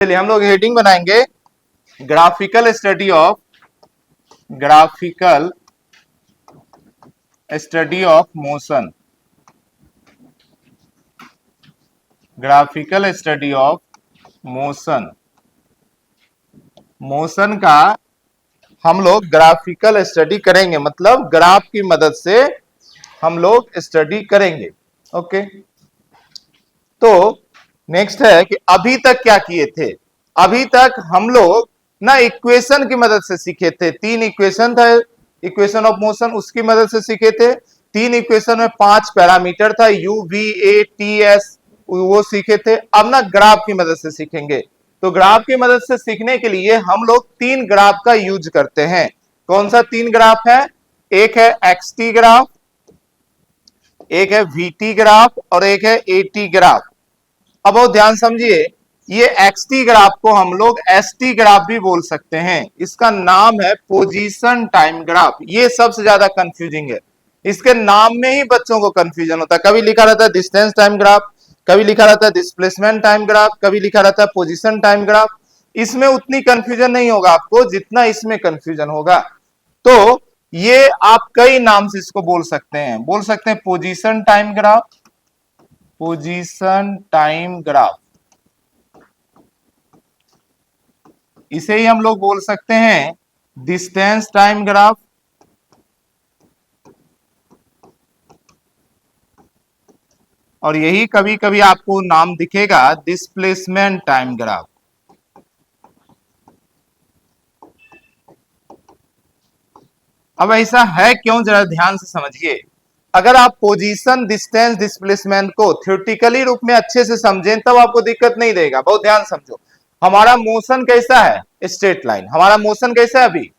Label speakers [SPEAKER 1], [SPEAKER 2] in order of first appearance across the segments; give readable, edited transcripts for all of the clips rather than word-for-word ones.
[SPEAKER 1] चलिए हम लोग हेडिंग बनाएंगे graphical study of motion. Graphical study of motion. Motion का हम लोग ग्राफिकल स्टडी करेंगे, मतलब ग्राफ की मदद से हम लोग स्टडी करेंगे। ओके, तो नेक्स्ट है कि अभी तक क्या किए थे। अभी तक हम लोग ना इक्वेशन की मदद से सीखे थे। 3 इक्वेशन था, इक्वेशन ऑफ मोशन, उसकी मदद से सीखे थे। 3 इक्वेशन में 5 पैरामीटर था, you V A T S, वो सीखे थे। अब ना ग्राफ की मदद से सीखेंगे। तो ग्राफ की मदद से सीखने के लिए हम लोग 3 ग्राफ का यूज करते हैं। कौन सा 3 ग्राफ है? एक है एक्स टी ग्राफ, एक है वी टी ग्राफ और एक है ए टी ग्राफ। अब बहुत ध्यान समझिए, ये एक्स टी ग्राफ को हम लोग एस टी ग्राफ भी बोल सकते हैं। इसका नाम है पोजीशन टाइम ग्राफ। ये सबसे ज्यादा कंफ्यूजिंग है, इसके नाम में ही बच्चों को कंफ्यूजन होता है। कभी लिखा रहता है डिस्टेंस टाइम ग्राफ, कभी लिखा रहता है डिस्प्लेसमेंट टाइम ग्राफ, कभी लिखा रहता है पोजीशन टाइम ग्राफ। इसमें उतनी कंफ्यूजन नहीं होगा आपको जितना इसमें कंफ्यूजन होगा। तो ये आप कई नाम से इसको बोल सकते हैं। बोल सकते हैं position time graph, position time graph, इसे ही हम लोग बोल सकते हैं डिस्टेंस टाइम ग्राफ, और यही कभी कभी आपको नाम दिखेगा डिस्प्लेसमेंट टाइम ग्राफ। अब ऐसा है क्यों, जरा ध्यान से समझिए। अगर आप पोजीशन, डिस्टेंस, डिस्प्लेसमेंट को थ्योरेटिकली रूप में अच्छे से समझें तब आपको दिक्कत नहीं देगा। बहुत ध्यान समझो, हमारा मोशन कैसा है? Straight line. हमारा मोशन कैसा है अभी?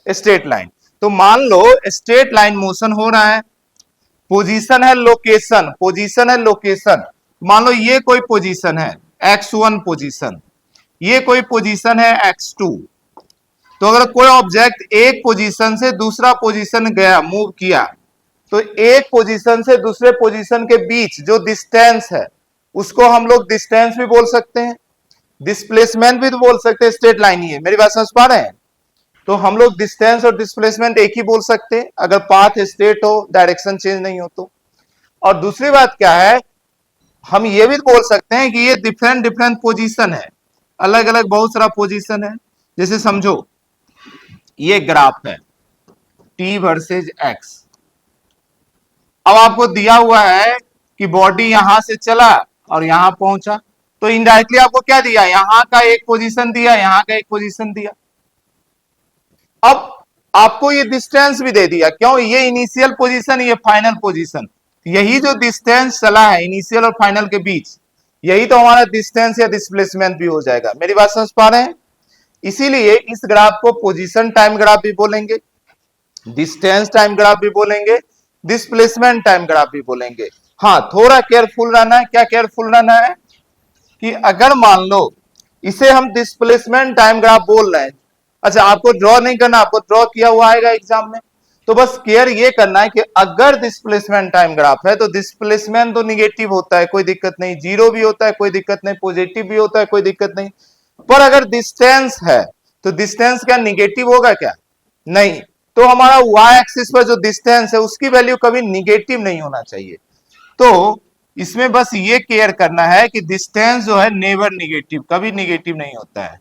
[SPEAKER 1] Straight line. तो मान लो स्ट्रेट लाइन मोशन हो रहा है, पोजीशन है लोकेशन, पोजीशन है लोकेशन। मान लो ये कोई पोजीशन है x1 पोजीशन, ये कोई पोजीशन है x2। तो अगर कोई ऑब्जेक्ट एक पोजीशन से दूसरा पोजीशन गया, मूव किया, तो एक पोजीशन से दूसरे पोजीशन के बीच जो डिस्टेंस है उसको हम लोग डिस्टेंस भी बोल सकते हैं, डिस्प्लेसमेंट भी बोल सकते हैं। स्ट्रेट लाइन ही है, मेरी बात समझ पा रहे हैं? तो हम लोग डिस्टेंस और डिस्प्लेसमेंट एक ही बोल सकते हैं अगर पाथ स्ट्रेट हो, डायरेक्शन चेंज नहीं हो तो। और दूसरी बात क्या है, हम ये भी बोल सकते हैं कि ये डिफरेंट डिफरेंट पोजीशन है, अलग अलग बहुत सारा पोजीशन है। जैसे समझो ये ग्राफ है t वर्सेज x। अब आपको दिया हुआ है कि बॉडी यहां से चला और यहां पहुंचा, तो इनडायरेक्टली आपको क्या दिया? यहां का एक पोजीशन दिया, यहां का एक पोजीशन दिया। अब आपको ये डिस्टेंस भी दे दिया। क्यों? ये इनिशियल पोजीशन, ये फाइनल पोजीशन। यही जो डिस्टेंस चला है इनिशियल और फाइनल के बीच, यही तो हमारा डिस्टेंस या डिस्प्लेसमेंट भी हो जाएगा। मेरी बात समझ पा रहे हैं? इसीलिए इस ग्राफ को पोजीशन टाइम ग्राफ भी बोलेंगे, डिस्टेंस टाइम ग्राफ भी बोलेंगे, डिस्प्लेसमेंट टाइम ग्राफ भी बोलेंगे। हाँ, थोड़ा केयरफुल रहना है। क्या केयरफुल रहना है? कि अगर मान लो इसे हम डिस्प्लेसमेंट टाइम ग्राफ बोल रहे हैं, अच्छा आपको ड्रॉ नहीं करना, आपको ड्रॉ किया हुआ आएगा एग्जाम में, तो बस केयर ये करना है कि अगर डिस्प्लेसमेंट टाइम ग्राफ है तो डिस्प्लेसमेंट तो निगेटिव होता है, कोई दिक्कत नहीं, जीरो भी होता है कोई दिक्कत नहीं, पॉजिटिव भी होता है कोई दिक्कत नहीं। पर अगर डिस्टेंस है तो डिस्टेंस क्या निगेटिव होगा क्या? नहीं। तो हमारा y एक्सिस पर जो डिस्टेंस है उसकी वैल्यू कभी निगेटिव नहीं होना चाहिए। तो इसमें बस ये केयर करना है कि डिस्टेंस जो है नेवर निगेटिव, कभी निगेटिव नहीं होता है,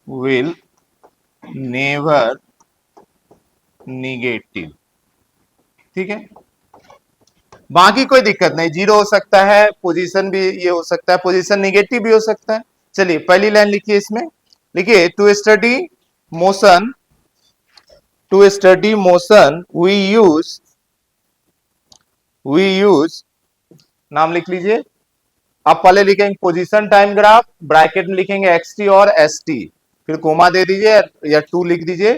[SPEAKER 1] विल नेवर निगेटिव। ठीक है, बाकी कोई दिक्कत नहीं, जीरो हो सकता है, पोजीशन भी ये हो सकता है, पोजीशन निगेटिव भी हो सकता है। चलिए पहली लाइन लिखिए, इसमें लिखिए to study motion, to study motion we use, नाम लिख लीजिए। आप पहले लिखेंगे पोजीशन टाइम ग्राफ, ब्रैकेट में लिखेंगे एक्स टी और एस टी, फिर कोमा दे दीजिए या 2 लिख दीजिए,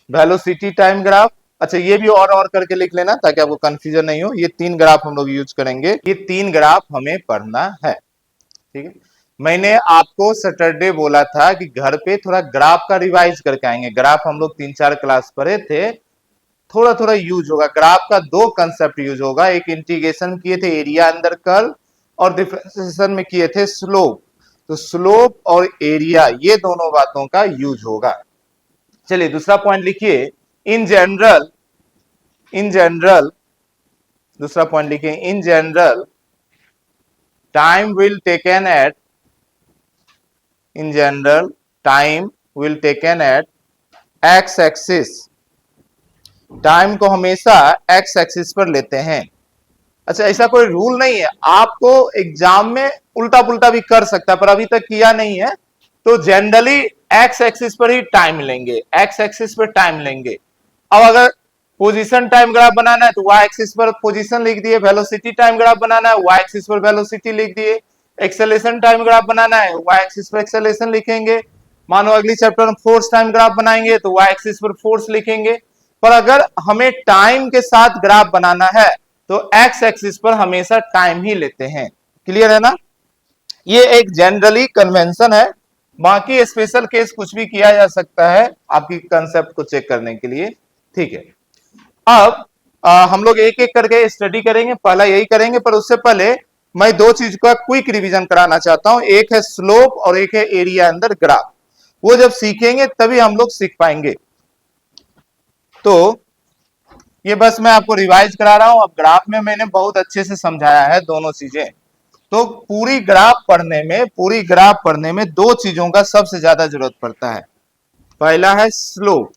[SPEAKER 1] वेलोसिटी टाइम ग्राफ। अच्छा ये भी और करके लिख लेना ताकि आपको कंफ्यूजन नहीं हो। ये 3 ग्राफ हम लोग यूज करेंगे, ये 3 ग्राफ हमें पढ़ना है। ठीक है, मैंने आपको सैटरडे बोला था कि घर पे थोड़ा ग्राफ का रिवाइज करके आएंगे। ग्राफ हम लोग 3-4 क्लास पढ़े थे, थोड़ा थोड़ा यूज होगा। ग्राफ का 2 कंसेप्ट यूज होगा, एक इंटीग्रेशन किए थे एरिया अंडर कर्व और डिफरेंशिएशन में किए थे स्लोप। तो स्लोप और एरिया ये दोनों बातों का यूज होगा। चलिए दूसरा पॉइंट लिखिए, इन जनरल दूसरा पॉइंट लिखिए, in general time will taken at in general time will taken at X axis, time को हमेशा एक्स एक्सिस पर लेते हैं। अच्छा, ऐसा कोई रूल नहीं है, आपको एग्जाम में उल्टा पुल्टा भी कर सकता है, पर अभी तक किया नहीं है। तो जनरली एक्स एक्सिस पर ही टाइम लेंगे, एक्स एक्सिस पर टाइम लेंगे। अब अगर पोजीशन टाइम ग्राफ बनाना है तो वाई एक्सिस पर पोजीशन लिख दिए, वेलोसिटी टाइम ग्राफ बनाना है वाई एक्सिस पर वेलोसिटी लिख दिए, एक्सेलेरेशन टाइम ग्राफ बनाना है वाई एक्सिस पर एक्सेलेरेशन लिखेंगे। मानो अगली चैप्टर में फोर्स टाइम ग्राफ बनाएंगे तो वाई एक्सिस पर फोर्स लिखेंगे। पर अगर हमें टाइम के साथ ग्राफ बनाना है तो एक्स एक्सिस पर हमेशा टाइम ही लेते हैं। क्लियर है ना? ये एक जनरली कन्वेंशन है, बाकी स्पेशल केस कुछ भी किया जा सकता है आपकी कंसेप्ट को चेक करने के लिए। ठीक है, अब हम लोग एक एक करके स्टडी करेंगे, पहला यही करेंगे, पर उससे पहले मैं दो चीज का क्विक रिवीजन कराना चाहता हूं, एक है स्लोप और एक है एरिया अंडर ग्राफ। वो जब सीखेंगे तभी हम लोग सीख पाएंगे। तो ये बस मैं आपको रिवाइज करा रहा हूं। अब ग्राफ में मैंने बहुत अच्छे से समझाया है दोनों चीजें। तो पूरी ग्राफ पढ़ने में दो चीजों का सबसे ज्यादा जरूरत पड़ता है। पहला है स्लोप,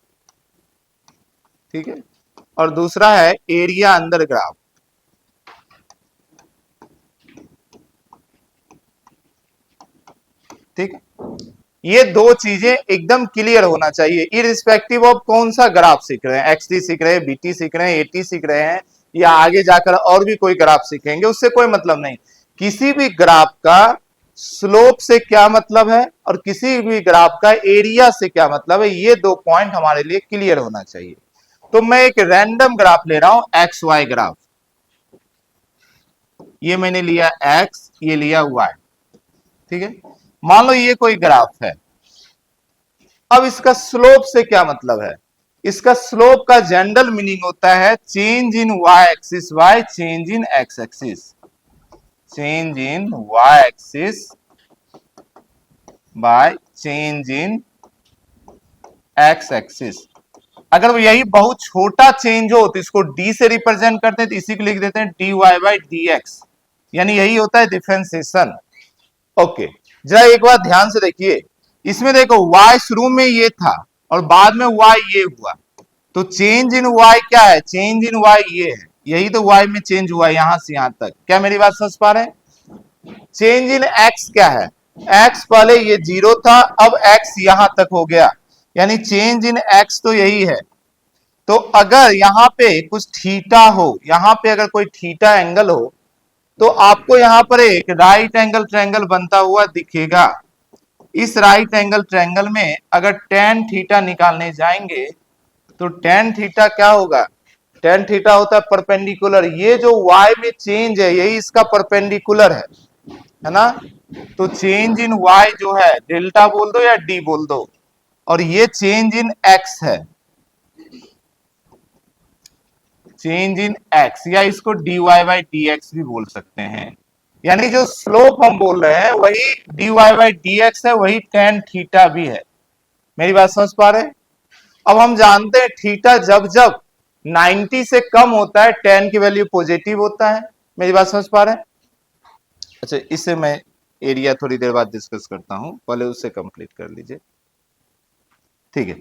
[SPEAKER 1] ठीक है, और दूसरा है एरिया अंडर ग्राफ। ठीक, ये दो चीजें एकदम क्लियर होना चाहिए, इररिस्पेक्टिव ऑफ कौन सा ग्राफ सीख रहे हैं, एक्सटी सीख रहे हैं, बीटी सीख रहे हैं, एटी सीख रहे हैं, या आगे जाकर और भी कोई ग्राफ सीखेंगे, उससे कोई मतलब नहीं। किसी भी ग्राफ का स्लोप से क्या मतलब है और किसी भी ग्राफ का एरिया से क्या मतलब है, ये दो पॉइंट हमारे लिए क्लियर होना चाहिए। तो मैं एक रैंडम ग्राफ ले रहा हूं, एक्स वाई ग्राफ। ये मैंने लिया एक्स, ये लिया वाई, ठीक है। मान लो ये कोई ग्राफ है। अब इसका स्लोप से क्या मतलब है? इसका स्लोप का जनरल मीनिंग होता है change in y axis by change in x axis, change in y axis by change in x axis. अगर वो यही बहुत छोटा चेंज हो तो इसको डी से रिप्रेजेंट करते हैं, तो इसी को लिख देते हैं d y by d x, यानी यही होता है डिफरेंशिएशन। ओके, जरा एक बात ध्यान से देखिए, इसमें देखो y शुरू में ये था और बाद में y ये हुआ, तो चेंज इन y क्या है? चेंज इन y ये है, यही तो y में चेंज हुआ यहां से यहां तक। क्या मेरी बात समझ पा रहे हैं? चेंज इन x क्या है? x पहले ये 0 था, अब x यहां तक हो गया, यानी चेंज इन x तो यही है। तो अगर यहां पे कुछ थीटा हो, यहां पे अगर कोई थीटा एंगल हो, तो आपको यहां पर एक राइट एंगल ट्रायंगल बनता हुआ दिखेगा। इस राइट एंगल ट्रायंगल में अगर टेन थीटा निकालने जाएंगे तो टेन थीटा क्या होगा? टेन थीटा होता है परपेंडिकुलर, ये जो y में चेंज है यही इसका परपेंडिकुलर है ना। तो चेंज इन y जो है डेल्टा बोल दो या d बोल दो, और ये चेंज इन x है, चेंज इन x, या इसको dy बाई dx भी बोल सकते हैं। यानी जो स्लोप हम बोल रहे हैं वही dy बाई dx है, वही tan थीटा भी है। मेरी बात समझ पा रहे हैं? अब हम जानते हैं थीटा जब जब 90 से कम होता है tan की वैल्यू पॉजिटिव होता है। मेरी बात समझ पा रहे हैं? अच्छा, इससे मैं एरिया थोड़ी देर बाद डिस्कस करता हूं, पहले उससे कंप्लीट कर लीजिए, ठीक है।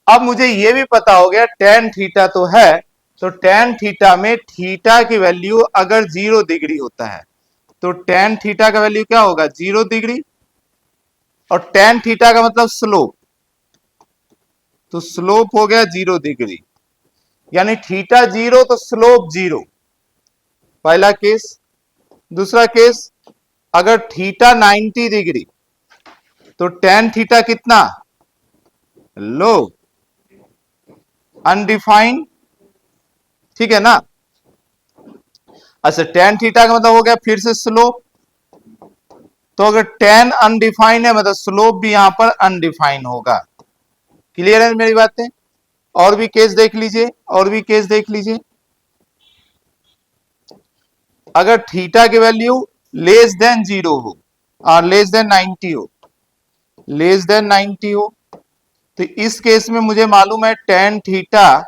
[SPEAKER 1] अब मुझे यह भी पता हो गया tan थीटा तो है, तो tan थीटा में थीटा की वैल्यू अगर 0 डिग्री होता है तो tan थीटा का वैल्यू क्या होगा? 0 डिग्री, और tan थीटा का मतलब स्लोप, तो स्लोप हो गया 0 डिग्री, यानी थीटा 0 तो स्लोप 0, पहला केस। दूसरा केस, अगर थीटा 90 डिग्री तो tan थीटा कितना? लो, अनडिफाइंड, ठीक है ना। अच्छा, tan थीटा का मतलब हो गया फिर से स्लोप, तो अगर tan अनडिफाइंड है मतलब स्लोप भी यहां पर अनडिफाइंड होगा। क्लियर है मेरी बातें? और भी केस देख लीजिए, और भी केस देख लीजिए। अगर थीटा की वैल्यू लेस देन 0 हो, और लेस देन 90 हो, लेस देन 90 हो, तो इस केस में मुझे मालूम है टेन थीटा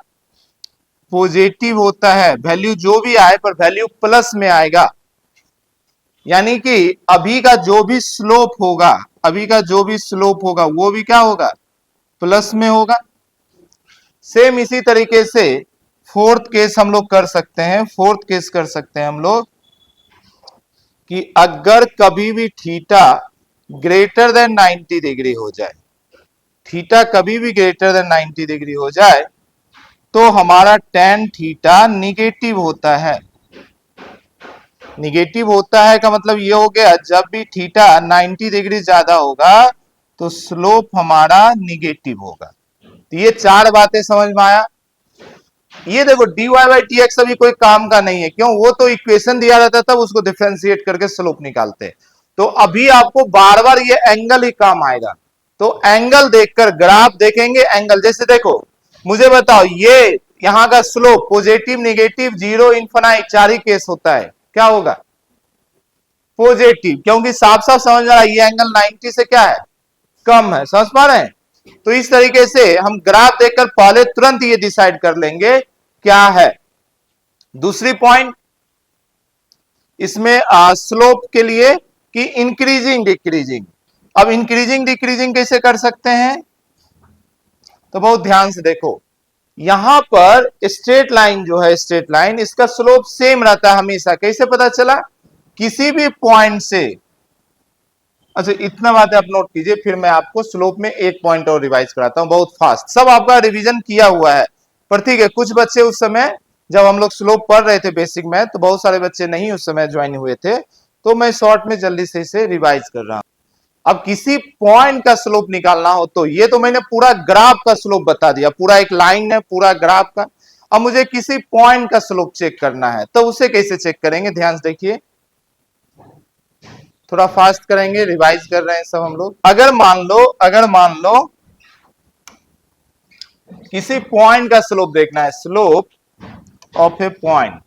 [SPEAKER 1] पॉजिटिव होता है, वैल्यू जो भी आए पर वैल्यू प्लस में आएगा, यानी कि अभी का जो भी स्लोप होगा, अभी का जो भी स्लोप होगा वो भी क्या होगा, प्लस में होगा। सेम इसी तरीके से फोर्थ केस हम लोग कर सकते हैं, फोर्थ केस कर सकते हैं हम लोग कि अगर कभी भी थीटा ग्रेटर देन 90 डिग्री हो जाए, थीटा कभी भी ग्रेटर देन 90 डिग्री हो जाए तो हमारा टेन थीटा निगेटिव होता है। निगेटिव होता है का मतलब ये हो गया जब भी थीटा 90 डिग्री ज्यादा होगा तो स्लोप हमारा निगेटिव होगा। तो ये चार बातें समझ में आया। ये देखो dy बाई टी एक्स अभी कोई काम का नहीं है, क्यों, वो तो इक्वेशन दिया रहता था उसको डिफरेंशिएट करके स्लोप निकालते। तो अभी आपको बार बार ये एंगल ही काम आएगा, तो एंगल देखकर ग्राफ देखेंगे, एंगल जैसे देखो मुझे बताओ ये यहां का slope positive negative zero infinite चार ही केस होता है, क्या होगा, पॉजिटिव, क्योंकि साफ साफ समझ रहा है ये एंगल 90 से क्या है, कम है, समझ पा रहे हैं। तो इस तरीके से हम ग्राफ देखकर पहले तुरंत ये डिसाइड कर लेंगे क्या है। दूसरी पॉइंट इसमें स्लोप के लिए कि इंक्रीजिंग डिक्रीजिंग। अब इंक्रीजिंग डिक्रीजिंग कैसे कर सकते हैं, तो बहुत ध्यान से देखो, यहां पर स्ट्रेट लाइन जो है, स्ट्रेट लाइन इसका स्लोप सेम रहता है हमेशा, कैसे पता चला, किसी भी पॉइंट से, अच्छा इतना बात आप नोट कीजिए, फिर मैं आपको स्लोप में एक पॉइंट और रिवाइज कराता हूं बहुत फास्ट, सब आपका रिवीजन किया हुआ है पर ठीक है, कुछ बच्चे उस समय जब हम लोग स्लोप पढ़ रहे थे बेसिक में तो बहुत सारे बच्चे नहीं उस समय ज्वाइन हुए थे, तो मैं शॉर्ट में जल्दी से इसे रिवाइज कर रहा हूं। अब किसी पॉइंट का स्लोप निकालना हो तो ये तो मैंने पूरा ग्राफ का स्लोप बता दिया, पूरा एक लाइन है पूरा ग्राफ का। अब मुझे किसी पॉइंट का स्लोप चेक करना है, तो उसे कैसे चेक करेंगे, ध्यान से देखिए, थोड़ा फास्ट करेंगे, रिवाइज कर रहे हैं सब हम लोग। अगर मान लो किसी पॉइंट का स्लोप देखना है, slope of A point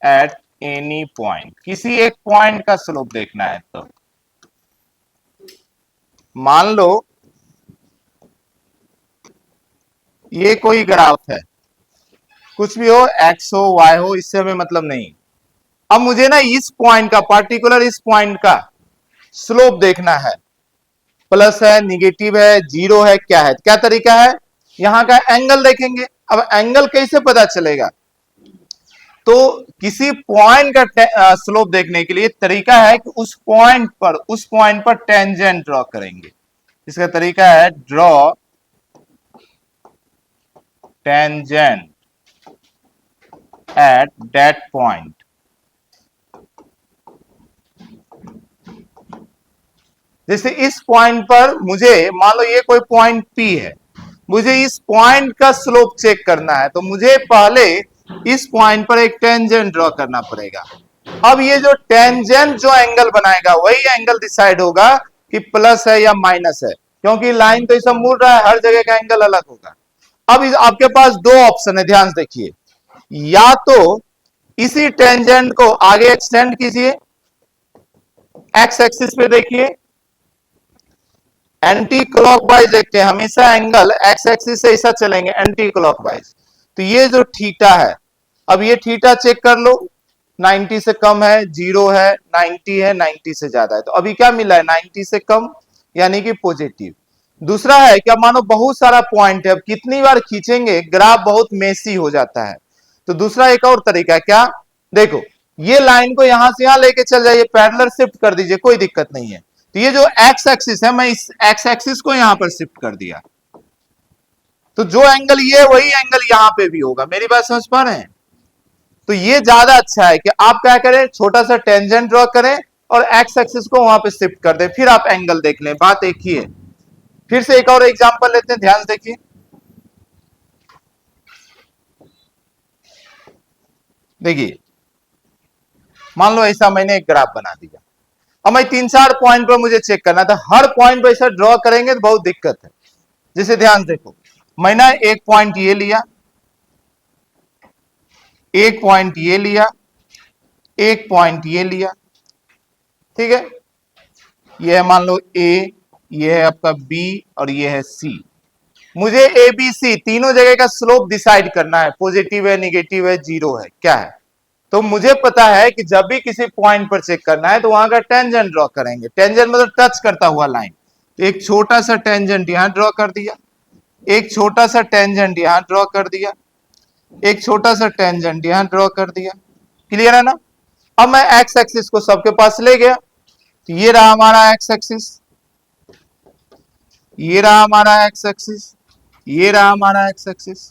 [SPEAKER 1] at any point, किसी एक पॉइंट का स्लोप देखना है, तो मान लो ये कोई ग्राफ है, कुछ भी हो, एक्स हो वाई हो, इससे हमें मतलब नहीं। अब मुझे ना इस पॉइंट का, पार्टिकुलर इस पॉइंट का स्लोप देखना है, प्लस है निगेटिव है जीरो है, क्या है, क्या तरीका है, यहां का एंगल देखेंगे। अब एंगल कैसे पता चलेगा, तो किसी पॉइंट का स्लोप देखने के लिए तरीका है कि उस पॉइंट पर टेंजेंट ड्रॉ करेंगे। इसका तरीका है draw tangent at that point. जैसे इस पॉइंट पर मुझे मान लो ये कोई पॉइंट P है, मुझे इस पॉइंट का स्लोप चेक करना है, तो मुझे पहले इस पॉइंट पर एक टेंजेंट ड्रॉ करना पड़ेगा। अब ये जो टेंजेंट जो एंगल बनाएगा वही एंगल डिसाइड होगा कि प्लस है या माइनस है, क्योंकि लाइन तो इसे मुड़ रहा है, हर जगह का एंगल अलग होगा। अब आपके पास दो ऑप्शन है, ध्यान से देखिए, या तो इसी टेंजेंट को आगे एक्सटेंड कीजिए, एक्स एक्सिस पे देखिए, एंटी क्लॉकवाइज देखते हैं, हमेशा एंगल एक्स एक्सिस से ऐसा चलेंगे एंटी क्लॉकवाइज। तो ये जो थीटा है, अब ये थीटा चेक कर लो, 90 से कम है, जीरो है, 90 है, 90 से ज्यादा है, तो अभी क्या मिला है, 90 से कम यानी कि पॉजिटिव। दूसरा है क्या, मानो बहुत सारा पॉइंट है, अब कितनी बार खींचेंगे ग्राफ बहुत मेसी हो जाता है, तो दूसरा एक और तरीका है, क्या, देखो ये लाइन को यहां से यहां लेके चल जाइए, पैरेलल शिफ्ट कर दीजिए, कोई दिक्कत नहीं है। तो ये जो एक्स एक्सिस है, मैं इस एक्स एक्सिस को यहां पर शिफ्ट कर दिया, तो जो एंगल ये वही एंगल यहां पे भी होगा, मेरी बात समझ पा रहे हैं। तो ये ज्यादा अच्छा है कि आप क्या करें, छोटा सा टेंजेंट ड्रॉ करें और एक्स एक्सिस को वहां पे शिफ्ट कर दें, फिर आप एंगल देख लें, बात एक ही है। फिर से एक और एग्जांपल लेते हैं, ध्यान से देखिए, देखिए मान लो ऐसा मैंने एक ग्राफ बना दिया, अब मैं 3-4 पॉइंट पर मुझे चेक करना था, हर पॉइंट पर ऐसा ड्रॉ करेंगे तो बहुत दिक्कत है। जैसे ध्यान देखो, मैंने एक पॉइंट ये लिया, एक पॉइंट ये लिया, एक पॉइंट ये लिया, ठीक है, ये है मान लो ए, ये है आपका बी और ये है सी। मुझे ए बी सी तीनों जगह का स्लोप डिसाइड करना है, पॉजिटिव है, निगेटिव है, जीरो है, क्या है। तो मुझे पता है कि जब भी किसी पॉइंट पर चेक करना है तो वहां का टेंजेंट ड्रॉ करेंगे। टेंजेंट मतलब टच करता हुआ लाइन। तो एक छोटा सा टेंजेंट यहां ड्रॉ कर दिया, एक छोटा सा टेंजेंट यहां ड्रॉ कर दिया, एक छोटा सा टेंजेंट यहां ड्रॉ कर दिया। क्लियर है ना। अब मैं एक्स एक्सिस को सबके पास ले गया, तो ये रहा हमारा एक्स एक्सिस, ये रहा हमारा एक्स एक्सिस, ये रहा हमारा एक्स एक्सिस।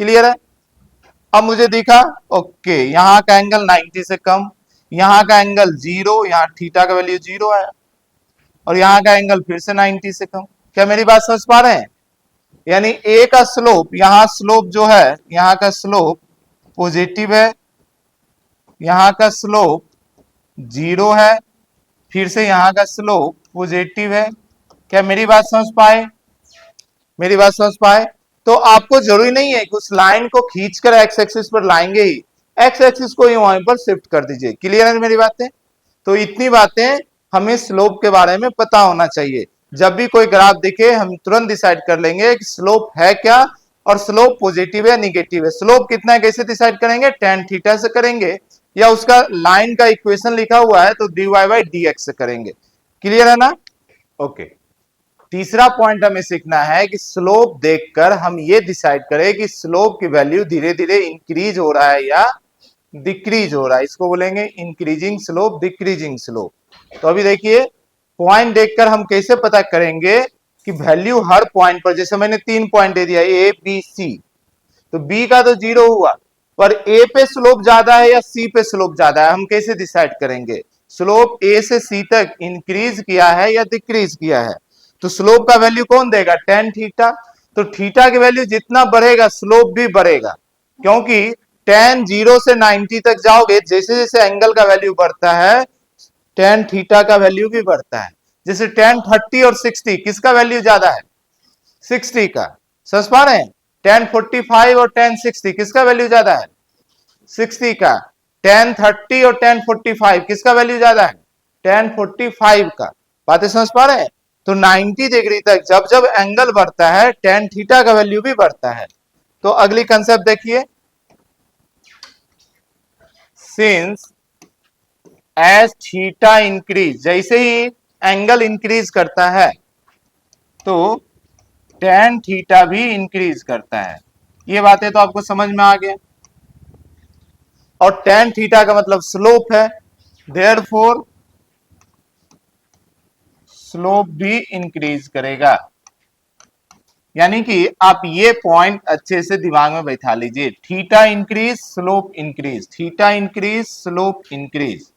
[SPEAKER 1] क्लियर है। अब मुझे दिखा ओके, यहां का एंगल 90 से कम, यहां का एंगल जीरो, यहां थीटा का वैल्यू जीरो है, और यहां का एंगल फिर से 90 से कम। क्या मेरी बात समझ पा रहे हैं। यानी ए का स्लोप, यहां स्लोप जो है, यहां का स्लोप पॉजिटिव है, यहां का स्लोप जीरो है, फिर से यहां का स्लोप पॉजिटिव है। क्या मेरी बात समझ पाए, मेरी बात समझ पाए। तो आपको जरूरी नहीं है कि उस लाइन को खींचकर एक्स एक्सिस पर लाएंगे ही, एक्स एक्सिस को ही वहां पर शिफ्ट कर दीजिए। क्लियर है मेरी बातें। तो इतनी बातें हमें स्लोप के बारे में पता होना चाहिए। जब भी कोई ग्राफ दिखे हम तुरंत डिसाइड कर लेंगे कि स्लोप है क्या, और स्लोप पॉजिटिव है निगेटिव है। स्लोप कितना है कैसे डिसाइड करेंगे, टेन थीटा से करेंगे, या उसका लाइन का इक्वेशन लिखा हुआ है तो dy बाई dx से करेंगे। क्लियर है ना। ओके, तीसरा पॉइंट हमें सीखना है कि स्लोप देखकर हम ये डिसाइड करें कि स्लोप की वैल्यू धीरे धीरे इंक्रीज हो रहा है या डिक्रीज हो रहा है। इसको बोलेंगे इंक्रीजिंग स्लोप, डिक्रीजिंग स्लोप। तो अभी देखिए, पॉइंट देखकर हम कैसे पता करेंगे कि वैल्यू हर पॉइंट पर, जैसे मैंने 3 पॉइंट दे दिया ए बी सी, तो बी का तो जीरो हुआ, पर ए पे स्लोप ज्यादा है या सी पे स्लोप ज्यादा है, हम कैसे डिसाइड करेंगे। स्लोप ए से सी तक इंक्रीज किया है या डिक्रीज किया है, तो स्लोप का वैल्यू कौन देगा, टेन थीटा। तो थीटा की वैल्यू जितना बढ़ेगा स्लोप भी बढ़ेगा, क्योंकि टेन जीरो से 90 तक जाओगे, जैसे जैसे एंगल का वैल्यू बढ़ता है टेन थीटा का वैल्यू भी बढ़ता है। जैसे टेन 30 और 60 किसका वैल्यू ज्यादा है, 60 का। समझ पा रहे हैं। टेन 45 और टेन 60 किसका वैल्यू ज्यादा है, 60 का। टेन 30 और टेन 45 किसका वैल्यू ज्यादा है, टेन 45 का। बातें समझ पा रहे हैं। तो 90 डिग्री तक जब जब एंगल बढ़ता है टेन थीटा का वैल्यू भी बढ़ता है। तो अगली कंसेप्ट देखिए, सिंस एज थीटा इंक्रीज, जैसे ही एंगल इंक्रीज करता है तो टेन थीटा भी इंक्रीज करता है। ये बातें तो आपको समझ में आ गया। और टेन थीटा का मतलब स्लोप है, देयरफॉर स्लोप भी इंक्रीज करेगा। यानी कि आप ये पॉइंट अच्छे से दिमाग में बैठा लीजिए, theta increase slope increase, theta increase slope increase.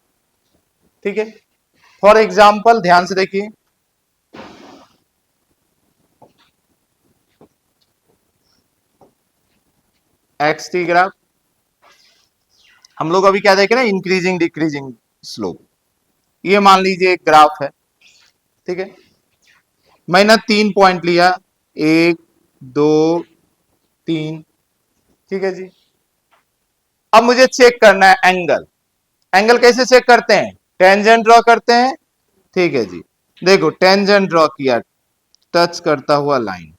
[SPEAKER 1] ठीक है। फॉर एग्जाम्पल ध्यान से देखिए, एक्स टी ग्राफ, हम लोग अभी क्या देख रहे हैं, इंक्रीजिंग डिक्रीजिंग स्लोप। ये मान लीजिए एक ग्राफ है, ठीक है। मैंने 3 पॉइंट लिया, 1 2 3, ठीक है जी। अब मुझे चेक करना है एंगल। एंगल कैसे चेक करते हैं, टेंजेंट ड्रॉ करते हैं। ठीक है जी, देखो टेंजेंट ड्रॉ किया, टच करता हुआ लाइन,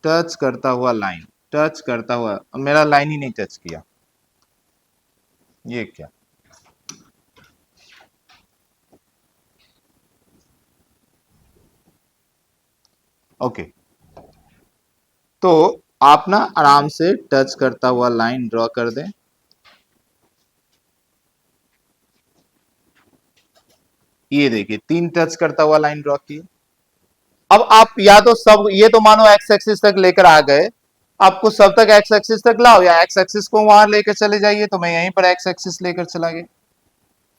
[SPEAKER 1] टच करता हुआ लाइन, टच करता हुआ, मेरा लाइन ही नहीं टच किया, ये क्या। ओके, तो आप ना आराम से टच करता हुआ लाइन ड्रॉ कर दें। ये देखिए 3 टच करता हुआ लाइन ड्रॉ की। अब आप या तो सब, ये तो मानो एक्स एक्सिस तक लेकर आ गए, आपको सब तक एक्स एक्सिस तक लाओ, या एक्स एक्सिस को वहां लेकर चले जाइए। तो मैं यहीं पर एक्स एक्सिस लेकर चला गया,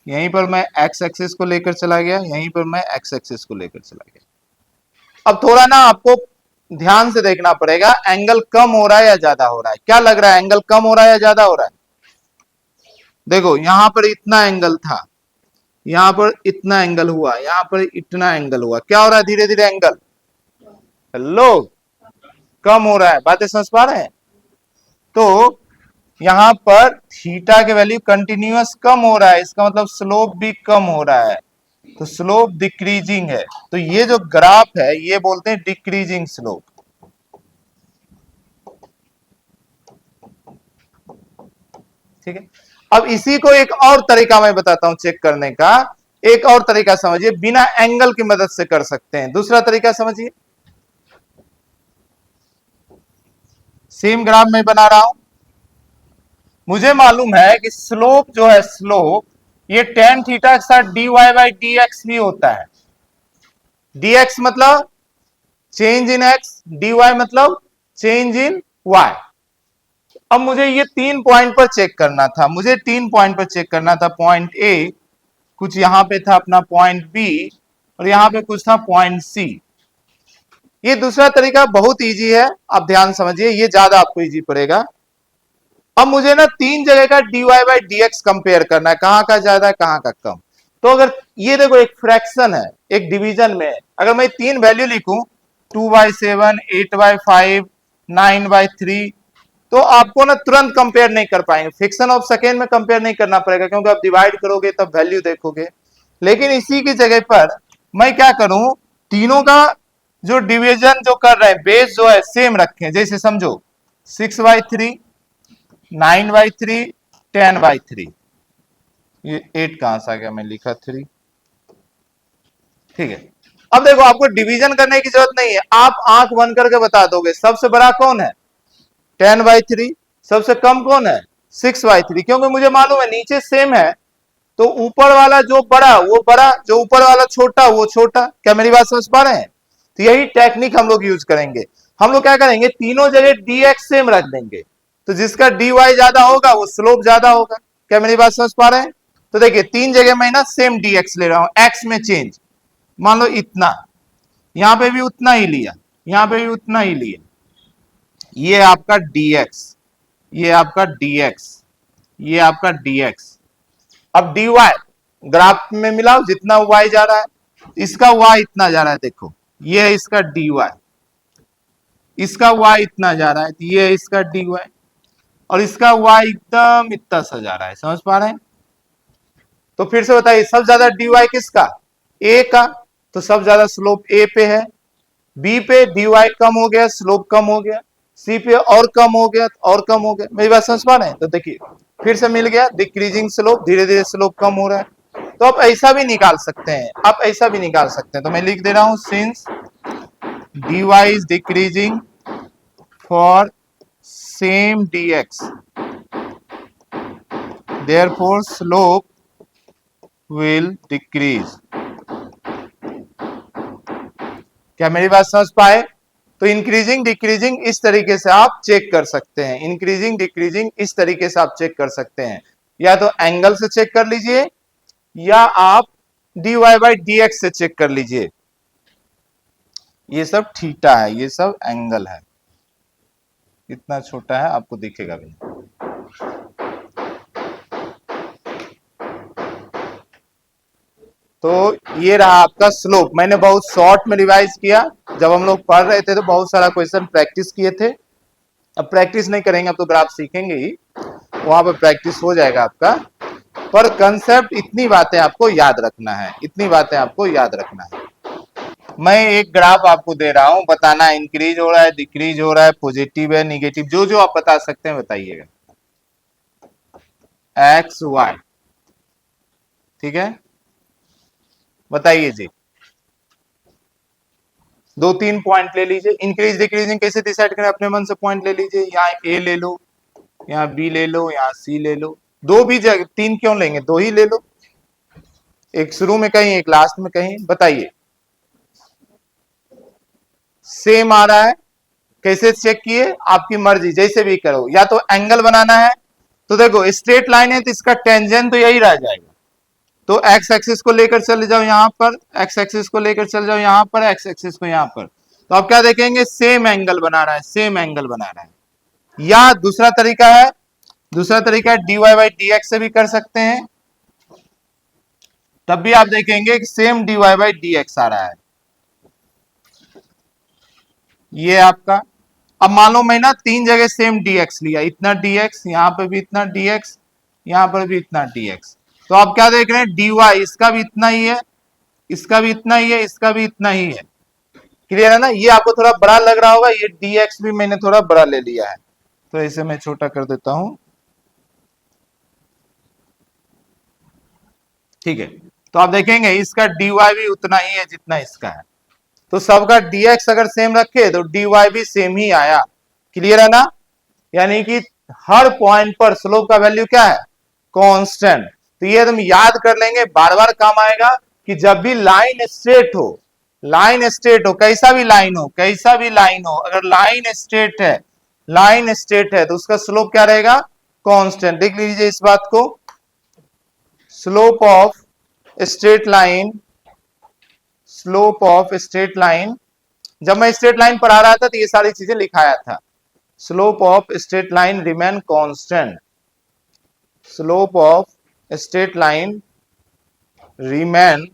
[SPEAKER 1] यहीं पर मैं एक्स एक्सिस को लेकर चला गया, यहीं पर मैं एक्स एक्सिस को लेकर चला गया। अब थोड़ा ना आपको ध्यान से देखना पड़ेगा, एंगल कम हो रहा है या ज्यादा हो रहा है। क्या लग रहा है, एंगल कम हो रहा है या ज्यादा हो रहा है। देखो यहां पर इतना एंगल था, यहां पर इतना एंगल हुआ, यहां पर इतना एंगल हुआ, क्या हो रहा है, धीरे धीरे एंगल हेलो कम हो रहा है। बातें समझ पा रहे हैं। तो यहां पर थीटा के वैल्यू कंटिन्यूअस कम हो रहा है, इसका मतलब स्लोप भी कम हो रहा है, तो स्लोप डिक्रीजिंग है। तो ये जो ग्राफ है ये बोलते हैं डिक्रीजिंग स्लोप। ठीक है। अब इसी को एक और तरीका मैं बताता हूं चेक करने का। एक और तरीका समझिए, बिना एंगल की मदद से कर सकते हैं। दूसरा तरीका समझिए, सेम ग्राफ में बना रहा हूं। मुझे मालूम है कि स्लोप जो है, स्लोप ये टेन थीटा के साथ dy बाई डी एक्स भी होता है। dx मतलब चेंज इन x, dy मतलब चेंज इन y। अब मुझे ये 3 पॉइंट पर चेक करना था, मुझे 3 पॉइंट पर चेक करना था। पॉइंट ए, कुछ यहां पे था अपना पॉइंट बी, और यहां पे कुछ था पॉइंट सी। ये दूसरा तरीका बहुत इजी है, आप ध्यान समझिए, ये ज्यादा आपको इजी पड़ेगा। अब मुझे ना 3 जगह का dy by d x compare करना है, कहां का ज्यादा है कहां का कम। तो अगर ये देखो एक फ्रैक्शन है, एक डिवीजन में, अगर मैं 3 वैल्यू लिखूं 2/7, 8/5, 9/3, तो आपको ना तुरंत कंपेयर नहीं कर पाएंगे, फ्रैक्शन ऑफ सेकेंड में कंपेयर नहीं करना पड़ेगा, क्योंकि आप डिवाइड करोगे तब वैल्यू देखोगे। लेकिन इसी की जगह पर मैं क्या करूं, तीनों का जो डिवीजन जो कर रहे हैं बेस जो है सेम रखें। जैसे समझो 6/3, 9/3, 10/3। ये 8 कहां से आ गया, मैं लिखा 3। ठीक है। अब देखो आपको डिवीजन करने की जरूरत नहीं है, आप आंख बंद करके बता दोगे सबसे बड़ा कौन है 10/3, सबसे कम कौन है 6/3, क्योंकि मुझे मालूम है नीचे सेम है, तो ऊपर वाला जो बड़ा वो बड़ा, जो ऊपर वाला छोटा वो छोटा। क्या मेरी बात समझ पा रहे हैं? तो यही टेक्निक हम लोग यूज करेंगे। हम लोग क्या करेंगे, तीनों जगह dx सेम रख देंगे, तो जिसका dy ज्यादा होगा वो स्लोप ज्यादा होगा। क्या मेरी बात समझ पा रहे हैं? तो देखिए 3 जगह मैं ना सेम dx ले रहा हूं, x में चेंज, मान लो इतना, यहां पे भी उतना ही लिया, यहां पे भी उतना ही लिया। ये आपका dx, ये आपका dx, ये आपका dx। अब dy ग्राफ में मिलाओ, जितना y जा रहा है इसका y इतना जा रहा है, देखो ये है इसका dy, इसका y इतना जा रहा है, तो ये है इसका dy, और इसका y एकदम इतना सा जा रहा है। समझ पा रहे हैं? तो फिर से बताइए, सब ज्यादा dy किसका, a का, तो सब ज्यादा स्लोप a पे है। b पे dy कम हो गया, स्लोप कम हो गया। c पे और कम हो गया, और कम हो गया। मेरी बात समझ पा रहे हैं? तो देखिए फिर से मिल गया डिक्रीजिंग स्लोप, धीरे धीरे स्लोप कम हो रहा है। तो आप ऐसा भी निकाल सकते हैं, आप ऐसा भी निकाल सकते हैं। तो मैं लिख दे रहा हूं, since dy is decreasing for same dx, therefore slope will decrease। क्या मेरी बात समझ पाए? तो इंक्रीजिंग डिक्रीजिंग इस तरीके से आप चेक कर सकते हैं, इंक्रीजिंग डिक्रीजिंग इस तरीके से आप चेक कर सकते हैं। या तो एंगल से चेक कर लीजिए, या आप dy बाई डी एक्स से चेक कर लीजिए। ये सब थीटा है, ये सब एंगल है, इतना छोटा है आपको दिखेगा भी। तो ये रहा आपका स्लोप। मैंने बहुत शॉर्ट में रिवाइज किया, जब हम लोग पढ़ रहे थे तो बहुत सारा क्वेश्चन प्रैक्टिस किए थे। अब प्रैक्टिस नहीं करेंगे, अब तो ग्राफ सीखेंगे ही, वहां पर प्रैक्टिस हो जाएगा आपका। पर कंसेप्ट, इतनी बातें आपको याद रखना है, इतनी बातें आपको याद रखना है। मैं एक ग्राफ आपको दे रहा हूं, बताना है इंक्रीज हो रहा है, डिक्रीज हो रहा है, पॉजिटिव है, निगेटिव, जो जो आप बता सकते हैं बताइएगा। एक्स वाई, ठीक है, बताइए जी। 2-3 पॉइंट ले लीजिए। इंक्रीज डिक्रीजिंग कैसे डिसाइड करें, अपने मन से पॉइंट ले लीजिए। यहाँ ए ले लो, यहाँ बी ले लो, यहाँ सी ले लो। दो भी जगह, 3 क्यों लेंगे, 2 ही ले लो, एक शुरू में कहीं एक लास्ट में कहीं। बताइए सेम आ रहा है, कैसे चेक किए, आपकी मर्जी, जैसे भी करो। या तो एंगल बनाना है, तो देखो स्ट्रेट लाइन है तो इसका टेंजेंट तो यही रह जाएगा, तो एक्स एक्सिस को लेकर चले जाओ यहां पर, एक्स एक्सिस को लेकर चले जाओ यहां पर, एक्स एक्सिस को यहां पर, तो आप क्या देखेंगे, सेम एंगल बना रहा है, सेम एंगल बना रहा है। या दूसरा तरीका है, दूसरा तरीका है dy बाई डी एक्स से भी कर सकते हैं, तब भी आप देखेंगे कि same dy by d x आ रहा है। ये आपका अब मान लो मैं ना तीन जगह सेम dx लिया, इतना dx, यहाँ पे भी इतना dx, यहाँ पर भी इतना dx, तो आप क्या देख रहे हैं, dy इसका भी इतना ही है, इसका भी इतना ही है, इसका भी इतना ही है। क्लियर है ना? ये आपको थोड़ा बड़ा लग रहा होगा, ये dx भी मैंने थोड़ा बड़ा ले लिया है, तो इसे मैं छोटा कर देता हूं। ठीक है, तो आप देखेंगे इसका dy भी उतना ही है जितना इसका है, तो सबका dx अगर सेम रखे तो dy भी सेम ही आया। क्लियर है ना? यानी कि हर पॉइंट पर स्लोप का वैल्यू क्या है, कांस्टेंट। तो ये तुम याद कर लेंगे, बार बार काम आएगा कि जब भी लाइन स्ट्रेट हो, लाइन स्ट्रेट हो, कैसा भी लाइन हो, कैसा भी लाइन हो, अगर लाइन स्ट्रेट है, लाइन स्ट्रेट है तो उसका स्लोप क्या रहेगा, कांस्टेंट। देख लीजिए इस बात को, slope of straight line, slope of straight line, जब मैं स्ट्रेट लाइन पढ़ा रहा था तो ये सारी चीजें लिखाया था। Slope of straight line remain constant, slope of straight line remain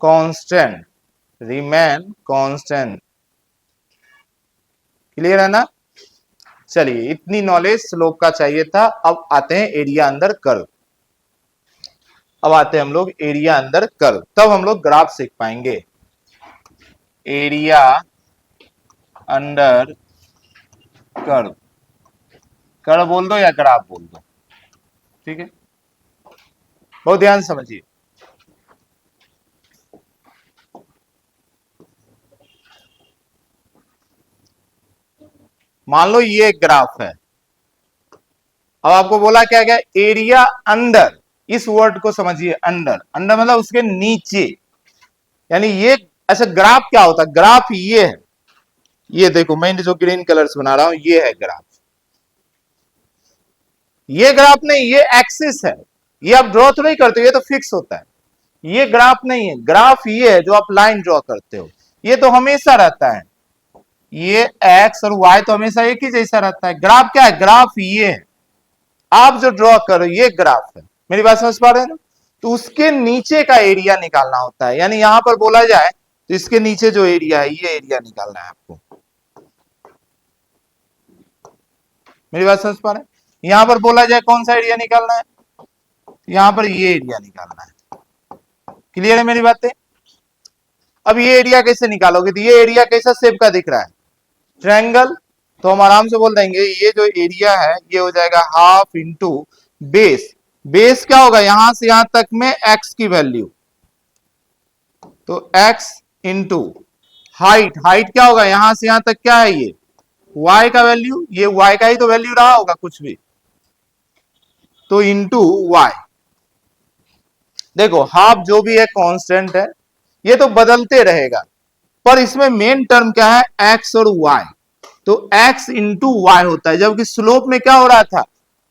[SPEAKER 1] constant, remain constant. Clear है ना? चलिए, इतनी नॉलेज स्लोप का चाहिए था। अब आते हैं एरिया अंडर कर्व, अब आते हैं हम लोग एरिया अंडर कर्व, तब हम लोग ग्राफ सीख पाएंगे। एरिया अंडर कर्व, कर्व बोल दो या ग्राफ बोल दो, ठीक है, बहुत ध्यान समझिए। मान लो ये एक ग्राफ है, अब आपको बोला क्या गया, एरिया अंडर, इस वर्ड को समझिए, अंडर, अंडर मतलब उसके नीचे, यानी ये, अच्छा ग्राफ क्या होता है, ग्राफ ये है, ये देखो मैं जो ग्रीन कलर्स बना रहा हूं ये है ग्राफ, ये ग्राफ नहीं, ये एक्सिस है, ये आप ड्रॉ तो नहीं करते, ये तो फिक्स होता है, ये ग्राफ नहीं है, ग्राफ ये है जो आप लाइन ड्रॉ करते हो, ये तो हमेशा रहता है, ये एक्स और वाई तो हमेशा एक ही जैसा रहता है। ग्राफ क्या है, ग्राफ ये है, आप जो ड्रॉ करो ये ग्राफ है, मेरी बात समझ पा रहे हैं ना? तो उसके नीचे का एरिया निकालना होता है, यानी यहां पर बोला जाए तो इसके नीचे जो एरिया है ये एरिया निकालना है आपको, मेरी बात समझ पा रहे हैं? यहां पर बोला जाए कौन सा एरिया निकालना है, यहां पर ये एरिया निकालना है। क्लियर है मेरी बातें? अब ये एरिया कैसे निकालोगे, तो ये एरिया कैसा शेप का दिख रहा है, ट्रायंगल, तो हम आराम से बोल देंगे ये जो एरिया है ये हो जाएगा हाफ इंटू बेस, बेस क्या होगा, यहां से यहां तक में x की वैल्यू, तो x इंटू हाइट, हाइट क्या होगा, यहां से यहां तक क्या है ये y का वैल्यू, ये y का ही तो वैल्यू रहा होगा कुछ भी, तो इंटू y। देखो हाफ जो भी है कांस्टेंट है, ये तो बदलते रहेगा, पर इसमें मेन टर्म क्या है, x और y, तो x इंटू वाई होता है, जबकि स्लोप में क्या हो रहा था,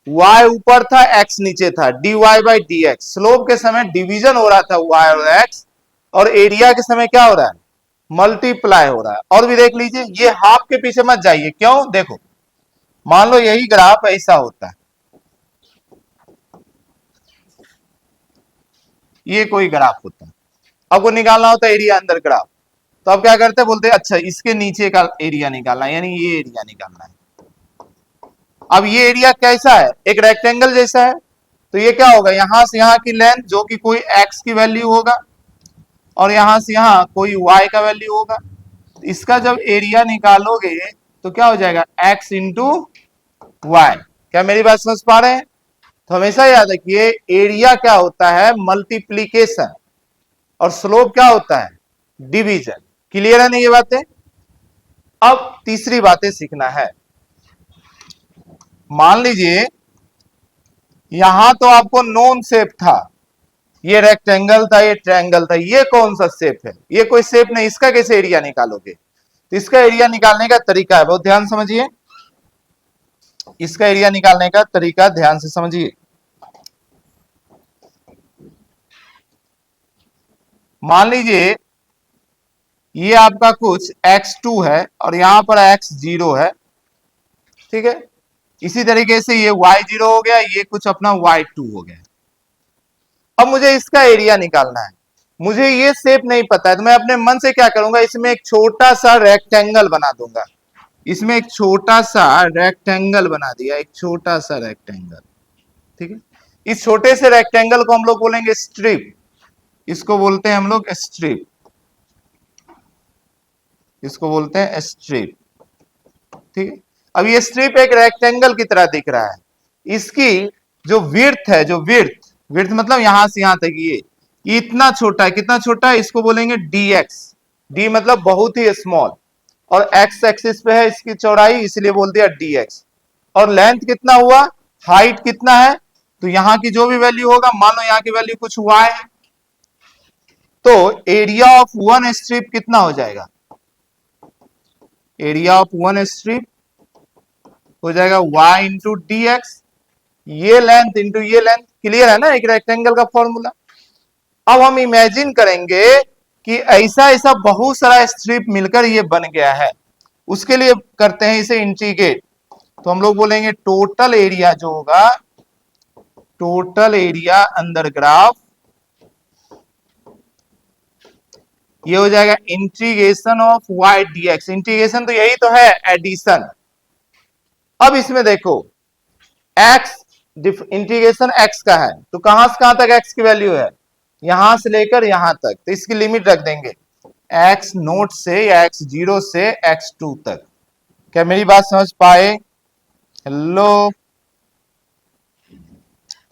[SPEAKER 1] y ऊपर था x नीचे था, dy by d x, slope के समय डिवीजन हो रहा था y और x, और एरिया के समय क्या हो रहा है, मल्टीप्लाई हो रहा है। और भी देख लीजिए, ये हाफ के पीछे मत जाइए, क्यों, देखो मान लो यही ग्राफ ऐसा होता है, ये कोई ग्राफ होता है, आपको निकालना होता है एरिया अंदर ग्राफ, तो आप क्या करते हैं, बोलते हैं अच्छा इसके नीचे का एरिया निकालना है, यानी ये एरिया निकालना है। अब ये एरिया कैसा है, एक रेक्टेंगल जैसा है, तो ये क्या होगा, यहां से यहां की लेंथ जो कि कोई x की वैल्यू होगा, और यहां से यहां कोई y का वैल्यू होगा, इसका जब एरिया निकालोगे तो क्या हो जाएगा, x इंटू वाई। क्या मेरी बात समझ पा रहे हैं? तो हमेशा याद रखिए एरिया क्या होता है, मल्टीप्लीकेशन, और स्लोप क्या होता है, डिवीजन। क्लियर है ना ये बातें? अब तीसरी बातें सीखना है, मान लीजिए यहां तो आपको नोन शेप था, ये रेक्टेंगल था, ये ट्रायंगल था, ये कौन सा शेप है, ये कोई शेप नहीं, इसका कैसे एरिया निकालोगे, तो इसका एरिया निकालने का तरीका है, बहुत ध्यान समझिए, इसका एरिया निकालने का तरीका ध्यान से समझिए। मान लीजिए ये आपका कुछ x2 है और यहां पर x0 है, ठीक है, इसी तरीके से ये y0 हो गया, ये कुछ अपना y2 हो गया। अब मुझे इसका एरिया निकालना है, मुझे ये शेप नहीं पता है, तो मैं अपने मन से क्या करूंगा, इसमें एक छोटा सा रेक्टेंगल बना दूंगा, इसमें एक छोटा सा रेक्टेंगल बना दिया, एक छोटा सा रेक्टेंगल, ठीक है। इस छोटे से रेक्टेंगल को हम लोग बोलेंगे स्ट्रिप, इसको बोलते हैं हम लोग स्ट्रिप, इसको बोलते हैं स्ट्रिप, ठीक है। अब ये स्ट्रिप एक रेक्टेंगल की तरह दिख रहा है, इसकी जो विड्थ है, जो विड्थ, विड्थ मतलब यहां से यहां तक, ये इतना छोटा है, कितना छोटा है, इसको बोलेंगे dx, डी मतलब बहुत ही स्मॉल, और एक्स एक्सिस पे है इसकी चौड़ाई, इसलिए बोल दिया dx। और लेंथ कितना हुआ, हाइट कितना है, तो यहां की जो भी वैल्यू होगा, मान लो यहां की वैल्यू कुछ y है, तो एरिया ऑफ वन स्ट्रिप कितना हो जाएगा, एरिया ऑफ वन स्ट्रिप हो जाएगा y इंटू डी एक्स, ये लेंथ इंटू ये लेंथ, क्लियर है ना, एक रेक्टेंगल का फॉर्मूला। अब हम इमेजिन करेंगे कि ऐसा ऐसा बहुत सारा स्ट्रिप मिलकर ये बन गया है, उसके लिए करते हैं इसे इंटीग्रेट, तो हम लोग बोलेंगे टोटल एरिया जो होगा, टोटल एरिया अंडर ग्राफ, ये हो जाएगा integration of y dx, integration तो यही तो है, एडिशन। अब इसमें देखो x, इंटीग्रेशन x का है, तो कहां से कहां तक x की वैल्यू है, यहां से लेकर यहां तक, तो इसकी लिमिट रख देंगे x नोट से या x जीरो से x2 तक। क्या मेरी बात समझ पाए, हेलो।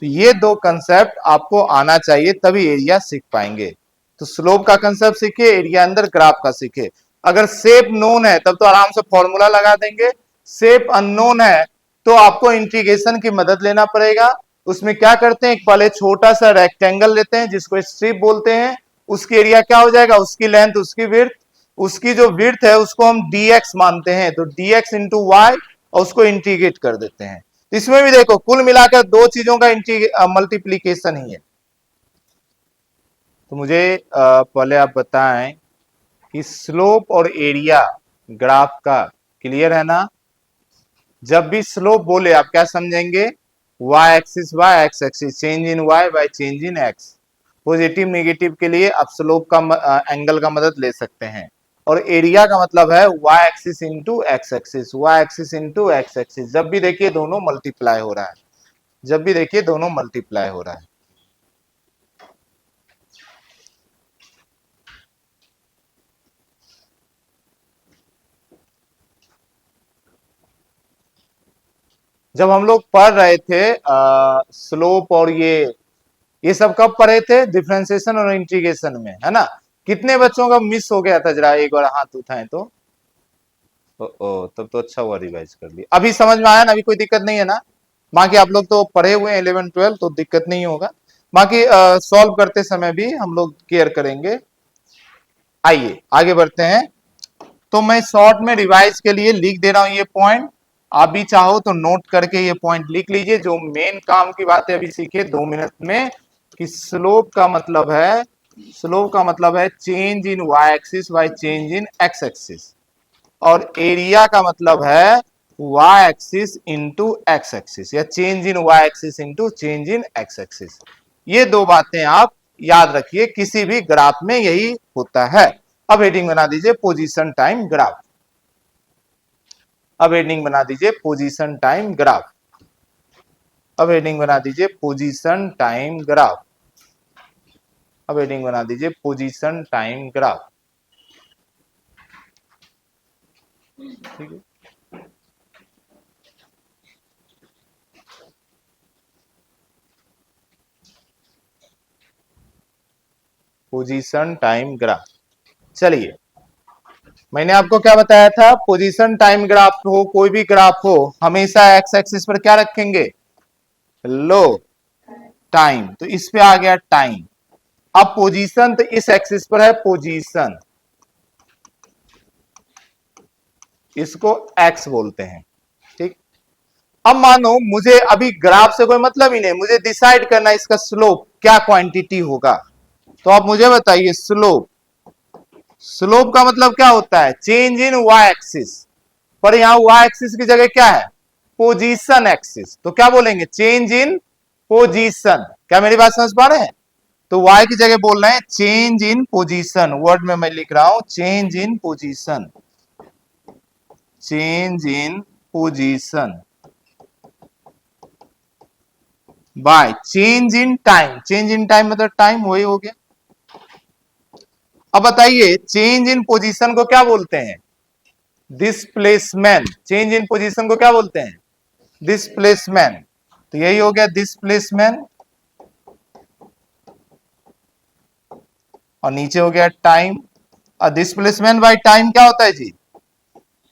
[SPEAKER 1] तो ये दो कंसेप्ट आपको आना चाहिए, तभी एरिया सीख पाएंगे। तो स्लोप का कंसेप्ट सीखे, एरिया अंदर ग्राफ का सीखे। अगर शेप नोन है तब तो आराम से फॉर्मूला लगा देंगे, शेप अननोन है तो आपको इंटीग्रेशन की मदद लेना पड़ेगा। उसमें क्या करते हैं, एक पहले छोटा सा रेक्टेंगल लेते हैं जिसको स्ट्रिप बोलते हैं, उसकी एरिया क्या हो जाएगा, उसकी लेंथ, उसकी विड्थ, उसकी जो विड्थ है उसको हम dx मानते हैं, तो dx इंटू वाई, और उसको इंटीग्रेट कर देते हैं। तो इसमें भी देखो कुल मिलाकर दो चीजों का मल्टीप्लीकेशन ही है। तो मुझे पहले आप बताएं कि स्लोप और एरिया ग्राफ का क्लियर है ना। जब भी स्लोप बोले आप क्या समझेंगे, y axis y, x axis, change in y bye change in x। Positive negative के लिए आप स्लोप का एंगल का मदद ले सकते हैं। और एरिया का मतलब है y axis into x axis, y axis into x axis. जब भी देखिए दोनों मल्टीप्लाई हो रहा है, जब भी देखिए दोनों मल्टीप्लाई हो रहा है। जब हम लोग पढ़ रहे थे स्लोप और ये सब कब पढ़े थे, डिफरेंशिएशन और इंटीग्रेशन में, है ना। कितने बच्चों का मिस हो गया था, जरा एक बार हाथ उठाएं तो। तब तो अच्छा हुआ रिवाइज कर लिया, अभी समझ में आया ना, अभी कोई दिक्कत नहीं है ना। बाकी आप लोग तो पढ़े हुए हैं 11 12, तो दिक्कत नहीं होगा। बाकी सॉल्व करते समय भी हम लोग केयर करेंगे। आइए आगे बढ़ते हैं। तो मैं शॉर्ट में रिवाइज के लिए लिख दे रहा हूं ये पॉइंट, आप भी चाहो तो नोट करके ये पॉइंट लिख लीजिए। जो मेन काम की बातें अभी सीखे 2 मिनट में, कि स्लोप का मतलब है, स्लोप का मतलब है change in y axis by change in x axis, और एरिया का मतलब है y axis into x axis, या change in y axis into change in x axis. ये दो बातें आप याद रखिए, किसी भी ग्राफ में यही होता है। अब हेडिंग बना दीजिए पोजीशन टाइम ग्राफ, अब हेडिंग बना दीजिए पोजीशन टाइम ग्राफ, अब हेडिंग बना दीजिए पोजीशन टाइम ग्राफ, अब हेडिंग बना दीजिए पोजीशन टाइम ग्राफ, ठीक है। पोजीशन टाइम ग्राफ, चलिए मैंने आपको क्या बताया था, पोजीशन टाइम ग्राफ हो, कोई भी ग्राफ हो, हमेशा एक्स एक्सिस पर क्या रखेंगे, लो टाइम, तो इस पे आ गया टाइम। अब पोजीशन तो इस एक्सिस पर है, पोजीशन, इसको एक्स बोलते हैं, ठीक। अब मानो मुझे अभी ग्राफ से कोई मतलब ही नहीं, मुझे डिसाइड करना इसका स्लोप क्या क्वांटिटी होगा, तो आप मुझे बताइए स्लोप, स्लोप का मतलब क्या होता है, चेंज इन वाई एक्सिस, पर यहां वाई एक्सिस की जगह क्या है, पोजीशन एक्सिस, तो क्या बोलेंगे, चेंज इन पोजीशन। क्या मेरी बात समझ पा रहे हैं, तो y की जगह बोल रहे हैं चेंज इन पोजीशन, वर्ड में मैं लिख रहा हूं change in position, change in position by change in time. Change in time मतलब टाइम, वही हो गया। अब बताइए चेंज इन पोजीशन को क्या बोलते हैं? डिस्प्लेसमेंट। चेंज इन पोजीशन को क्या बोलते हैं? डिस्प्लेसमेंट। तो यही हो गया डिस्प्लेसमेंट, और नीचे हो गया टाइम। और डिस्प्लेसमेंट बाय टाइम क्या होता है जी?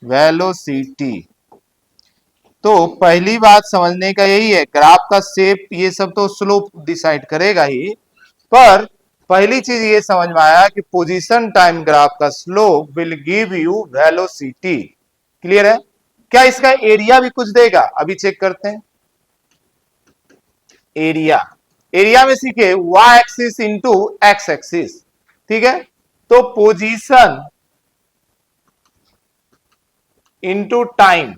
[SPEAKER 1] वेलोसिटी। तो पहली बात समझने का यही है, ग्राफ का शेप ये सब तो स्लोप डिसाइड करेगा ही, पर पहली चीज ये समझ में आया कि पोजीशन टाइम ग्राफ का slope will give you velocity. Clear है? क्या इसका एरिया भी कुछ देगा? अभी चेक करते हैं। एरिया, एरिया में सीखे y axis into x axis. ठीक है, तो पोजीशन इंटू टाइम,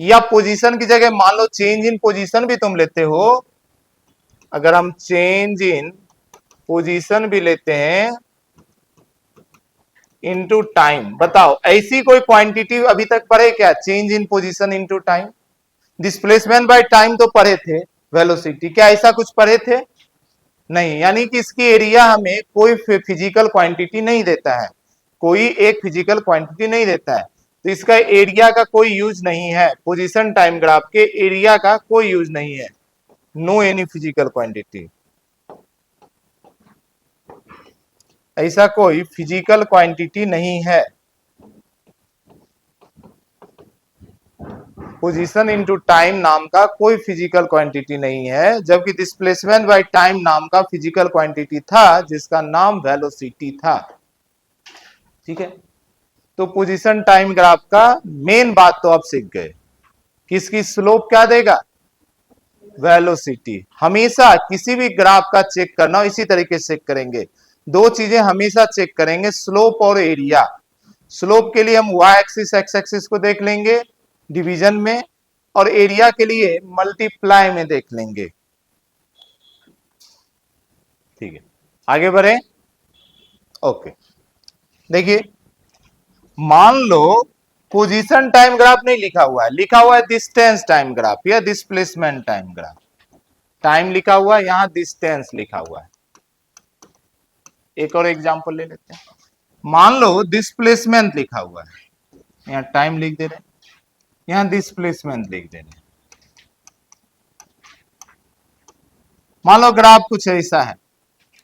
[SPEAKER 1] या पोजीशन की जगह मान लो चेंज इन पोजीशन भी तुम लेते हो। अगर हम चेंज इन पोजीशन भी लेते हैं इनटू टाइम, बताओ ऐसी कोई क्वांटिटी अभी तक पढ़े क्या? Change in position into time. Displacement by time तो पढ़े थे, वेलोसिटी, क्या ऐसा कुछ पढ़े थे? नहीं। यानी कि इसकी एरिया हमें कोई फिजिकल क्वांटिटी नहीं देता है, कोई एक फिजिकल क्वांटिटी नहीं देता है, तो इसका एरिया का कोई यूज नहीं है। पोजीशन टाइम ग्राफ के एरिया का कोई यूज नहीं है, नो एनी फिजिकल क्वांटिटी। ऐसा कोई फिजिकल क्वांटिटी नहीं है। पोजीशन इनटू टाइम नाम का कोई फिजिकल क्वांटिटी नहीं है, जबकि डिस्प्लेसमेंट बाय टाइम नाम का फिजिकल क्वांटिटी था जिसका नाम वेलोसिटी था। ठीक है, तो पोजीशन टाइम ग्राफ का मेन बात तो आप सीख गए कि इसकी स्लोप क्या देगा? वेलोसिटी। हमेशा किसी भी ग्राफ का चेक करना इसी तरीके से चेक करेंगे, दो चीजें हमेशा चेक करेंगे, स्लोप और एरिया। स्लोप के लिए हम y एक्सिस एक्स एक्सिस को देख लेंगे डिवीजन में, और एरिया के लिए मल्टीप्लाई में देख लेंगे। ठीक है, आगे बढ़े। ओके, देखिए मान लो पोजीशन टाइम ग्राफ नहीं लिखा हुआ है, लिखा हुआ है डिस्टेंस टाइम ग्राफ या डिस्प्लेसमेंट टाइम ग्राफ। टाइम लिखा हुआ है, यहां डिस्टेंस लिखा हुआ है। एक और एग्जांपल ले लेते हैं। मान लो डिस्प्लेसमेंट लिखा हुआ है, यहां टाइम लिख दे रहे हैं, यहां डिस्प्लेसमेंट लिख दे रहे हैं। मान लो ग्राफ कुछ ऐसा है,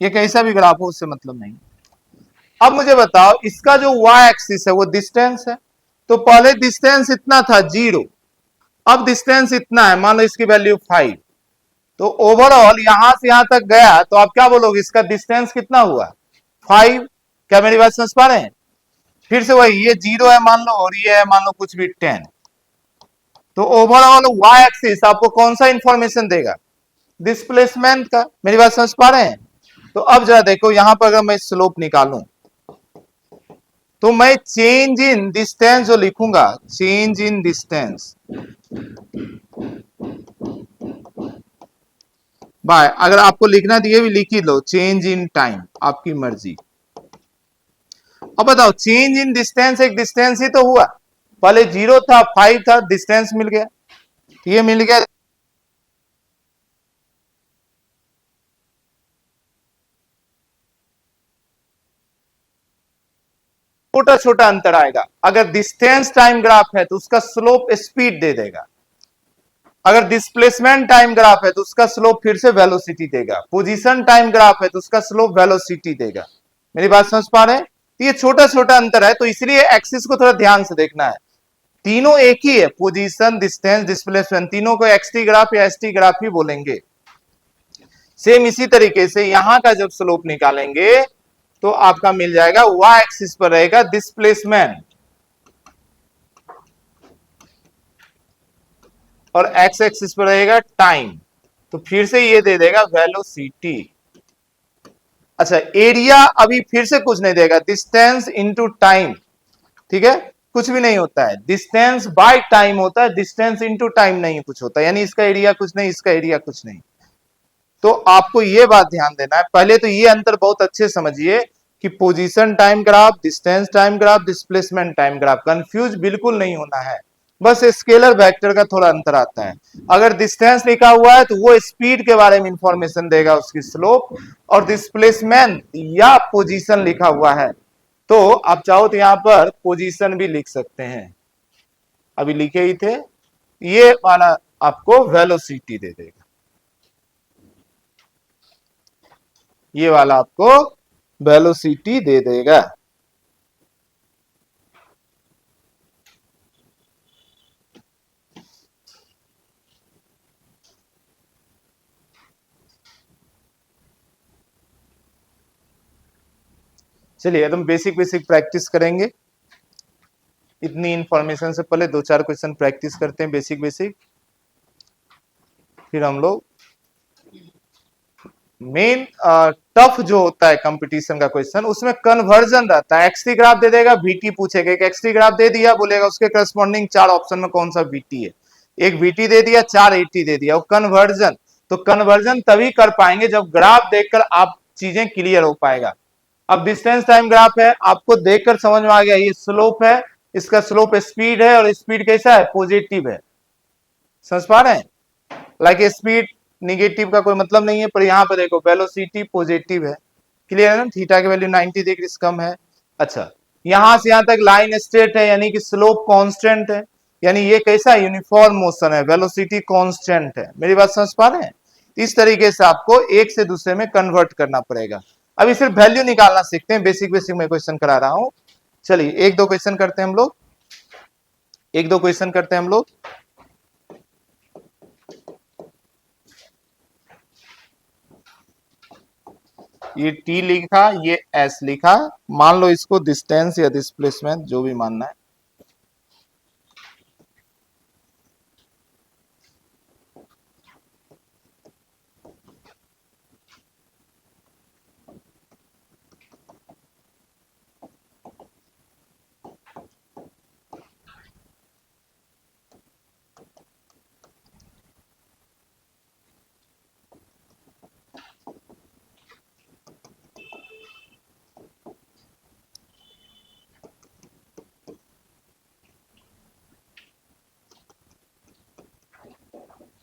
[SPEAKER 1] ये कैसा भी ग्राफ हो उससे मतलब नहीं। अब मुझे बताओ इसका जो y एक्सिस है वो डिस्टेंस है, तो पहले डिस्टेंस इतना था 0, अब डिस्टेंस इतना है, मान लो इसकी वैल्यू 5, तो ओवरऑल यहां से यहां तक गया, तो आप क्या बोलोगे इसका डिस्टेंस कितना हुआ? 5। क्या मेरी बात समझ पा रहे हैं? फिर से वही, ये 0 है मान लो, और ये है मान लो कुछ भी 10, तो ओवरऑल y एक्सिस आपको कौन सा इंफॉर्मेशन देगा? डिस्प्लेसमेंट का। मेरी बात समझ पा रहे हैं? तो अब जरा देखो यहां पर अगर मैं स्लोप निकालूं, तो मैं चेंज इन डिस्टेंस जो लिखूंगा, चेंज इन डिस्टेंस बाय, अगर आपको लिखना दिए भी लिख ही लो, चेंज इन टाइम, आपकी मर्जी। अब बताओ चेंज इन डिस्टेंस, एक डिस्टेंस ही तो हुआ, पहले 0 था 5 था, डिस्टेंस मिल गया, ये मिल गया। छोटा छोटा अंतर आएगा। अगर डिस्टेंस टाइम ग्राफ है तो उसका स्लोप स्पीड दे देगा, अगर डिस्प्लेसमेंट टाइम ग्राफ है तो उसका स्लोप फिर से वेलोसिटी देगा, पोजीशन टाइम ग्राफ है तो उसका स्लोप वेलोसिटी देगा। मेरी बात समझ पा रहे हैं? ये छोटा छोटा अंतर है, तो इसलिए एक्सिस को थोड़ा ध्यान से देखना है। तीनों एक ही है, पोजीशन डिस्टेंस डिस्प्लेसमेंट, तीनों को एक्सटी ग्राफ या एसटी ग्राफ ही बोलेंगे। सेम इसी तरीके से यहां का जब स्लोप निकालेंगे तो आपका मिल जाएगा y एक्सिस पर रहेगा डिस्प्लेसमेंट, और x एक्सिस पर रहेगा टाइम, तो फिर से ये दे देगा वेलोसिटी। अच्छा, एरिया अभी फिर से कुछ नहीं देगा, डिस्टेंस इनटू टाइम। ठीक है, कुछ भी नहीं होता है, डिस्टेंस बाय टाइम होता है, डिस्टेंस इनटू टाइम नहीं कुछ होता, यानी इसका एरिया कुछ नहीं, इसका एरिया कुछ नहीं। तो आपको यह बात ध्यान देना है, पहले तो ये अंतर बहुत अच्छे समझिए कि position time graph, distance time graph, displacement time graph, confuse बिल्कुल नहीं होना है, बस स्केलर वेक्टर का थोड़ा अंतर आता है। अगर डिस्टेंस लिखा हुआ है तो वो स्पीड के बारे में इंफॉर्मेशन देगा, उसकी स्लोप, और डिस्प्लेसमेंट या पोजीशन लिखा हुआ है तो आप चाहो तो यहां पर पोजीशन भी लिख सकते हैं, अभी लिखे ही थे। ये वाला आपको वेलोसिटी दे देगा, ये वाला आपको वेलोसिटी दे देगा। चलिए एकदम बेसिक बेसिक प्रैक्टिस करेंगे, इतनी इंफॉर्मेशन से पहले 2-4 क्वेश्चन प्रैक्टिस करते हैं बेसिक बेसिक, फिर हम लोग मेन टफ जो होता है कंपटीशन का क्वेश्चन, उसमें कन्वर्जन रहता है। एक्सटी ग्राफ दे देगा, वीटी पूछेगा, एक एक्सटी ग्राफ दे दिया, बोलेगा उसके करस्पॉन्डिंग 4 ऑप्शन में कौन सा वीटी है, एक वीटी दे दिया, 4 एटी दे दिया, वो कन्वर्जन। तो कन्वर्जन तभी कर पाएंगे जब ग्राफ देखकर आप चीजें क्लियर हो पाएगा। अब डिस्टेंस टाइम ग्राफ है, आपको देखकर समझ में आ गया ये स्लोप है, इसका स्लोप स्पीड है, और स्पीड कैसा है, पॉजिटिव है, समझ पा रहे हैं। लाइक स्पीड निगेटिव का कोई मतलब नहीं है, पर यहां पर देखो वेलोसिटी पॉजिटिव है, क्लियर है ना, थीटा की वैल्यू 90 डिग्री कम है। अच्छा, यहां से यहां तक लाइन स्ट्रेट है, यानी कि स्लोप कांस्टेंट है, यानी ये कैसा यूनिफॉर्म मोशन है, वेलोसिटी कांस्टेंट है। मेरी बात समझ पा रहे हैं। इस तरीके से आपको एक से दूसरे में कन्वर्ट करना पड़ेगा। अभी सिर्फ वैल्यू निकालना सीखते हैं, बेसिक बेसिक में क्वेश्चन करा रहा हूं। चलिए एक दो क्वेश्चन करते हैं हम लोग, एक दो क्वेश्चन करते हैं हम लोग। ये टी लिखा, ये एस लिखा, मान लो इसको डिस्टेंस या डिस्प्लेसमेंट जो भी मानना है।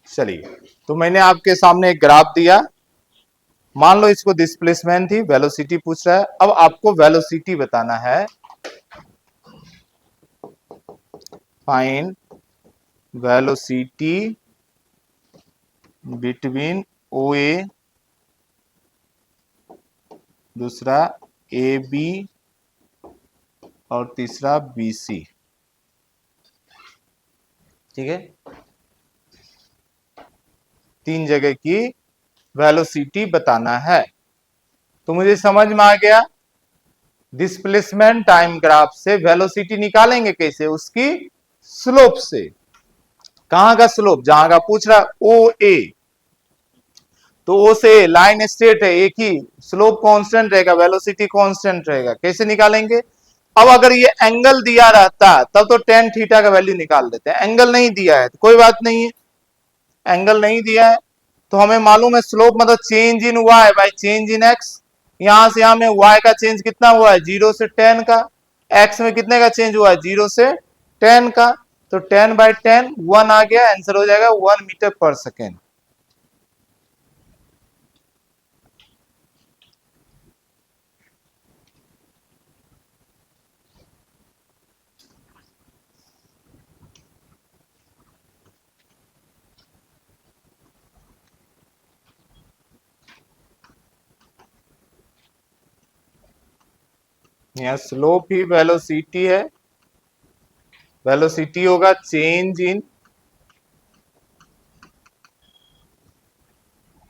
[SPEAKER 1] चलिए, तो मैंने आपके सामने एक ग्राफ दिया, मान लो इसको डिस्प्लेसमेंट थी, वेलोसिटी पूछ रहा है। अब आपको वेलोसिटी बताना है, फाइंड वेलोसिटी बिटवीन ओ ए, दूसरा ए बी, और तीसरा बी सी, ठीक है, 3 जगह की वेलोसिटी बताना है। तो मुझे समझ में आ गया, डिस्प्लेसमेंट टाइम ग्राफ से वेलोसिटी निकालेंगे कैसे, उसकी स्लोप से। कहां का स्लोप, जहां का पूछ रहा ओ ए, तो ओ से लाइन स्ट्रेट है, एक ही स्लोप कांस्टेंट रहेगा, वेलोसिटी कांस्टेंट रहेगा। कैसे निकालेंगे, अब अगर ये एंगल दिया रहता तब तो टेन थीटा का वैल्यू निकाल देते हैं, एंगल नहीं दिया है तो कोई बात नहीं है, एंगल नहीं दिया है तो हमें मालूम है स्लोप मतलब change in y by change in x. यहां से यहां में वाई का चेंज कितना हुआ है, 0 से 10 का, एक्स में कितने का चेंज हुआ है, 0 से 10 का, तो 10/10 1 आ गया, आंसर हो जाएगा 1 मीटर पर सेकेंड। यहाँ स्लोप ही वेलोसिटी है, वेलोसिटी होगा change in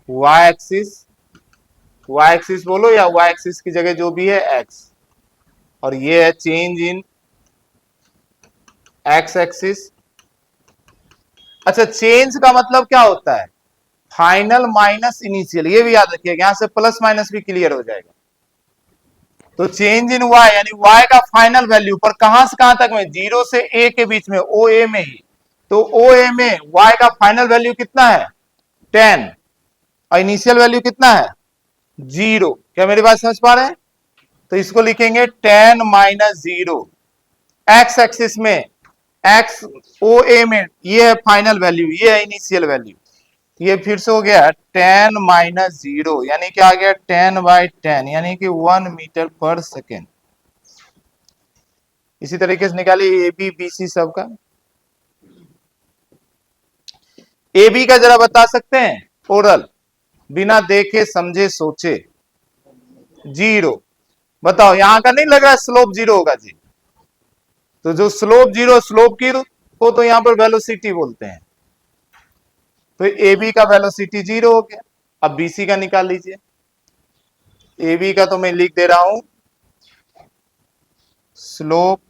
[SPEAKER 1] y axis, y axis बोलो या वाई एक्सिस की जगह जो भी है एक्स, और ये है चेंज इन एक्स एक्सिस। अच्छा, चेंज का मतलब क्या होता है, फाइनल माइनस इनिशियल, ये भी याद रखिएगा, यहां से प्लस माइनस भी क्लियर हो जाएगा। तो चेंज इन वाई यानी वाई का फाइनल वैल्यू, पर कहां से कहां तक में, 0 से ए के बीच में, ओ ए में ही, तो ओ ए में वाई का फाइनल वैल्यू कितना है 10, और इनिशियल वैल्यू कितना है 0। क्या मेरी बात समझ पा रहे हैं, तो इसको लिखेंगे 10 माइनस 0। एक्स एक्सिस में एक्स ओ ए में ये है फाइनल वैल्यू, ये है इनिशियल वैल्यू। ये फिर से हो गया 10 माइनस 0 यानी कि आ गया 10/10 यानी कि 1 मीटर पर सेकेंड। इसी तरीके से निकालिए ए बी बी सी सबका। ए बी का जरा बता सकते हैं ओरल, बिना देखे समझे सोचे। 0 बताओ, यहां का नहीं लग रहा है स्लोप 0 होगा जी। तो जो स्लोप 0 स्लोप की को तो यहां पर वेलोसिटी बोलते हैं। तो ए बी का वेलोसिटी 0 हो गया। अब बीसी का निकाल लीजिए। ए बी का तो मैं लिख दे रहा हूं स्लोप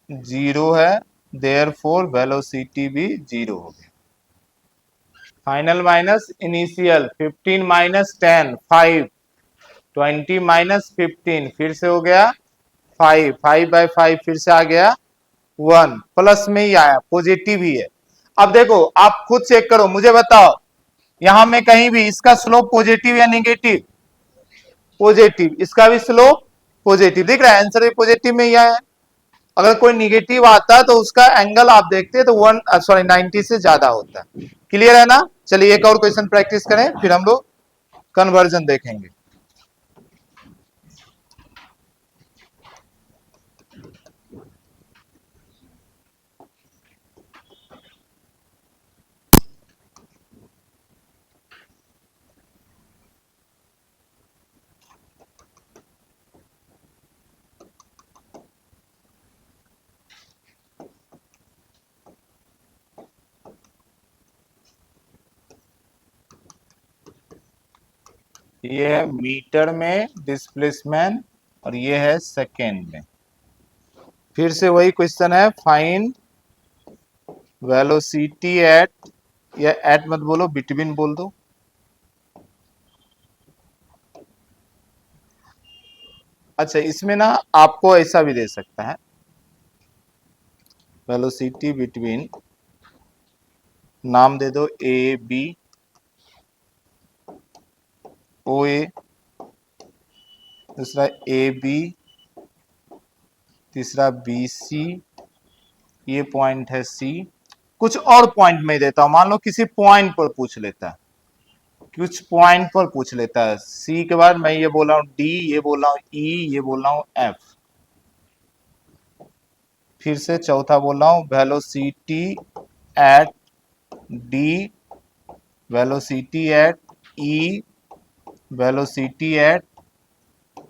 [SPEAKER 1] 0 है, देयरफॉर वेलोसिटी भी 0 हो गया। Final minus initial 15 minus 10 5 20 minus 15 फिर से हो गया 5 5/5 फिर से आ गया 1 प्लस में ही आया, पॉजिटिव ही है। अब देखो आप खुद चेक करो, मुझे बताओ यहां में कहीं भी इसका स्लोप पॉजिटिव या नेगेटिव? पॉजिटिव। इसका भी स्लोप पॉजिटिव, दिख रहा है आंसर भी पॉजिटिव में ही आया है। अगर कोई निगेटिव आता तो उसका एंगल आप देखते हैं तो 90 से ज्यादा होता है। क्लियर है ना? चलिए एक और क्वेश्चन प्रैक्टिस करें, फिर हम लोग कन्वर्जन देखेंगे। ये है मीटर में डिस्प्लेसमेंट और ये है सेकेंड में। फिर से वही क्वेश्चन है, फाइंड वेलोसिटी एट, या एट मत बोलो बिटवीन बोल दो। अच्छा इसमें ना आपको ऐसा भी दे सकता है, वेलोसिटी बिटवीन, नाम दे दो ए बी ओ ए, दूसरा ए बी, तीसरा बी सी, ये पॉइंट है सी। कुछ और पॉइंट में देता हूं, मान लो किसी पॉइंट पर पूछ लेता है, कुछ पॉइंट पर पूछ लेता है। सी के बाद मैं ये बोला हूं डी, ये बोला हूं ई, ये बोला हूं एफ। फिर से चौथा बोल रहा हूं velocity at D, velocity at E, velocity at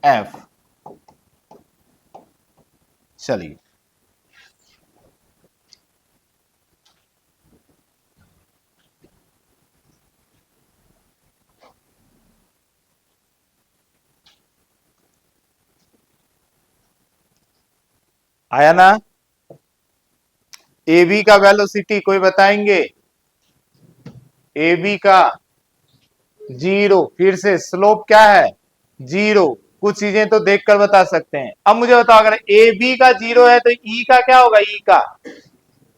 [SPEAKER 1] F. चलिए आया ना? ए बी का वेलोसिटी कोई बताएंगे? ए बी का 0। फिर से स्लोप क्या है? 0। कुछ चीजें तो देखकर बता सकते हैं। अब मुझे बताओ अगर ए बी का 0 है तो ई का क्या होगा? ई का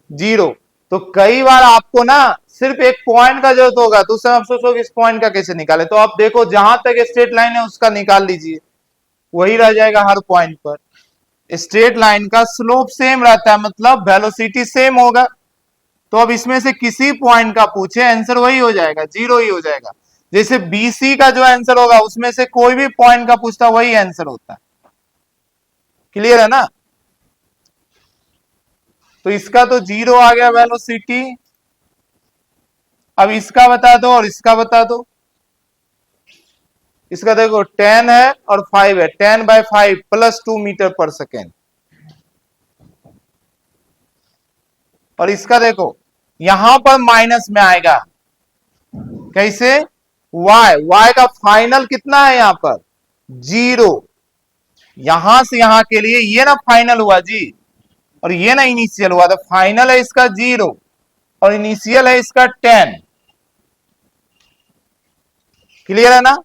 [SPEAKER 1] 0। तो कई बार आपको ना सिर्फ एक पॉइंट का जरूरत होगा, तो उस समय आप सोचोगे इस पॉइंट का कैसे निकाले, तो आप देखो जहां तक स्ट्रेट लाइन है उसका निकाल लीजिए, वही रह जाएगा हर पॉइंट पर। स्ट्रेट लाइन का स्लोप सेम रहता है, मतलब वेलोसिटी सेम होगा। तो अब इसमें से किसी पॉइंट का पूछे आंसर वही हो जाएगा, 0 ही हो जाएगा। जैसे बीसी का जो आंसर होगा उसमें से कोई भी पॉइंट का पूछता वही आंसर होता है। क्लियर है ना? तो इसका तो 0 आ गया वेलोसिटी। अब इसका बता दो और इसका बता दो। इसका देखो 10 है और 5 है, 10/5 प्लस 2 मीटर पर सेकेंड। और इसका देखो यहां पर माइनस में आएगा, कैसे? y का फाइनल कितना है यहां पर? 0। यहां से यहां के लिए ये ना फाइनल हुआ जी, और ये ना इनिशियल हुआ, तो फाइनल है इसका 0 और इनिशियल है इसका 10। क्लियर है ना?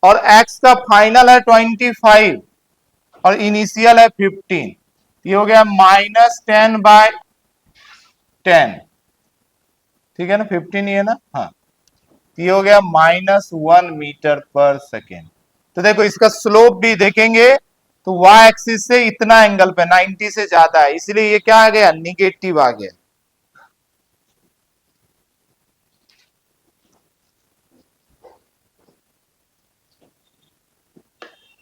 [SPEAKER 1] और x का फाइनल है 25 और इनिशियल है 15। ये हो गया -10/10। ठीक है ना? 15 ये ना, हाँ। ये हो गया -1 मीटर पर सेकेंड। तो देखो इसका स्लोप भी देखेंगे तो y एक्सिस से इतना एंगल पे 90 से ज्यादा है, इसलिए ये क्या आ गया, निगेटिव आ गया।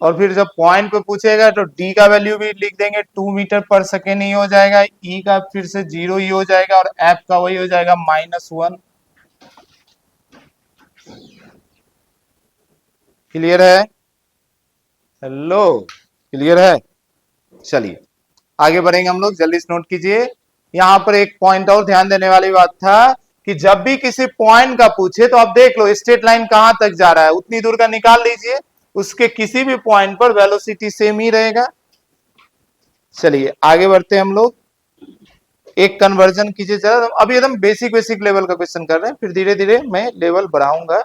[SPEAKER 1] और फिर जब पॉइंट पे पूछेगा तो d का वैल्यू भी लिख देंगे, 2 मीटर पर सेकेंड ही हो जाएगा, e का फिर से 0 ही हो जाएगा और f का वही हो जाएगा -1। क्लियर है? हेलो, क्लियर है? चलिए आगे बढ़ेंगे हम लोग, जल्दी से नोट कीजिए। यहां पर एक पॉइंट और ध्यान देने वाली बात था कि जब भी किसी पॉइंट का पूछे तो आप देख लो स्ट्रेट लाइन कहां तक जा रहा है, उतनी दूर का निकाल लीजिए, उसके किसी भी पॉइंट पर वेलोसिटी सेम ही रहेगा। चलिए आगे बढ़ते हैं हम लोग, एक कन्वर्जन कीजिए जरा। अभी एकदम बेसिक बेसिक लेवल का क्वेश्चन कर रहे हैं, फिर धीरे धीरे मैं लेवल बढ़ाऊंगा।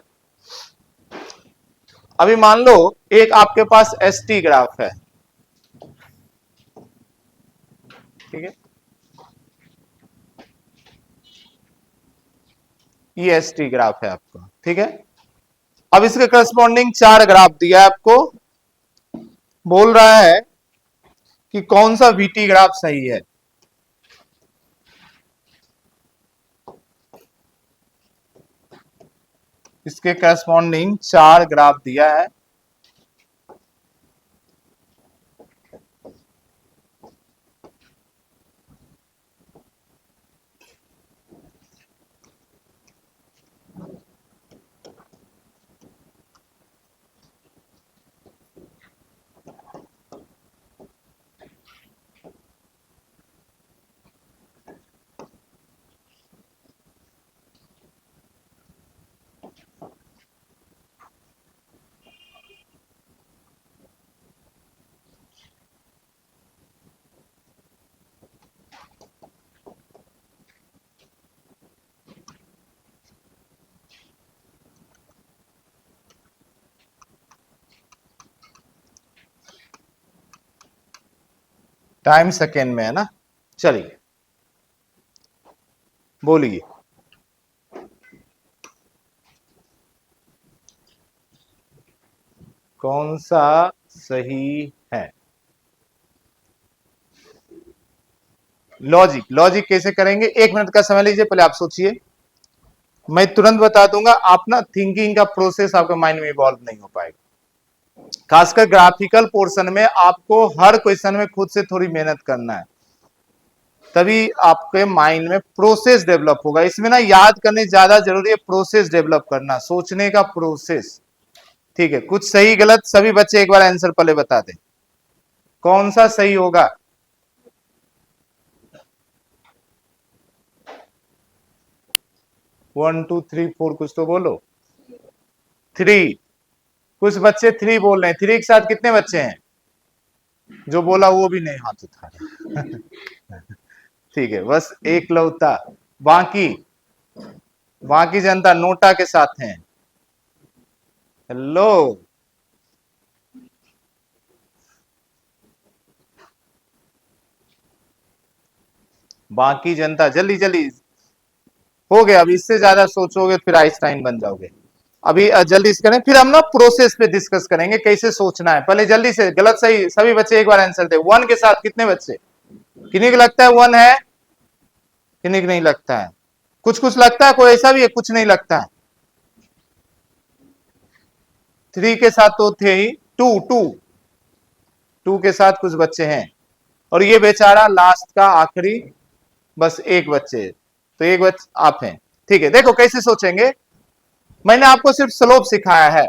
[SPEAKER 1] अभी मान लो एक आपके पास एसटी ग्राफ है, ठीक है, ये एसटी ग्राफ है आपका, ठीक है। अब इसके करस्पॉन्डिंग 4 ग्राफ दिया है आपको, बोल रहा है कि कौन सा वीटी ग्राफ सही है। इसके करस्पॉन्डिंग 4 ग्राफ दिया है, टाइम सेकेंड में है ना। चलिए बोलिए, कौन सा सही है। लॉजिक, लॉजिक कैसे करेंगे, 1 मिनट का समय लीजिए, पहले आप सोचिए, मैं तुरंत बता दूंगा। आप ना थिंकिंग का प्रोसेस आपके माइंड में इवॉल्व नहीं हो पाएगा, खासकर ग्राफिकल पोर्शन में आपको हर क्वेश्चन में खुद से थोड़ी मेहनत करना है, तभी आपके माइंड में प्रोसेस डेवलप होगा। इसमें ना याद करने ज्यादा जरूरी है, प्रोसेस डेवलप करना, सोचने का प्रोसेस, ठीक है। कुछ सही गलत सभी बच्चे एक बार आंसर पहले बता दें, कौन सा सही होगा। वन टू थ्री फोर, कुछ तो बोलो। 3, कुछ बच्चे 3 बोल रहे हैं, 3 के साथ कितने बच्चे हैं, जो बोला वो भी नहीं हाथ उठा रहे। ठीक है, बस एक लौता, बाकी बाकी जनता नोटा के साथ हैं। हेलो, बाकी जनता जल्दी जल्दी, हो गया। अब इससे ज्यादा सोचोगे फिर आइंस्टाइन बन जाओगे। अभी जल्दी से करें, फिर हम ना प्रोसेस पे डिस्कस करेंगे कैसे सोचना है। पहले जल्दी से गलत सही सभी बच्चे एक बार आंसर दे। 1 के साथ कितने बच्चे, किन्हीं को लगता है 1 है, किन्हीं को नहीं लगता है, कुछ कुछ लगता है, कोई ऐसा भी है कुछ नहीं लगता है। 3 के साथ तो थे ही, 2 के साथ कुछ बच्चे हैं, और ये बेचारा लास्ट का आखिरी बस एक बच्चे, तो एक बच्चे आप हैं, ठीक है। देखो कैसे सोचेंगे, मैंने आपको सिर्फ स्लोप सिखाया है,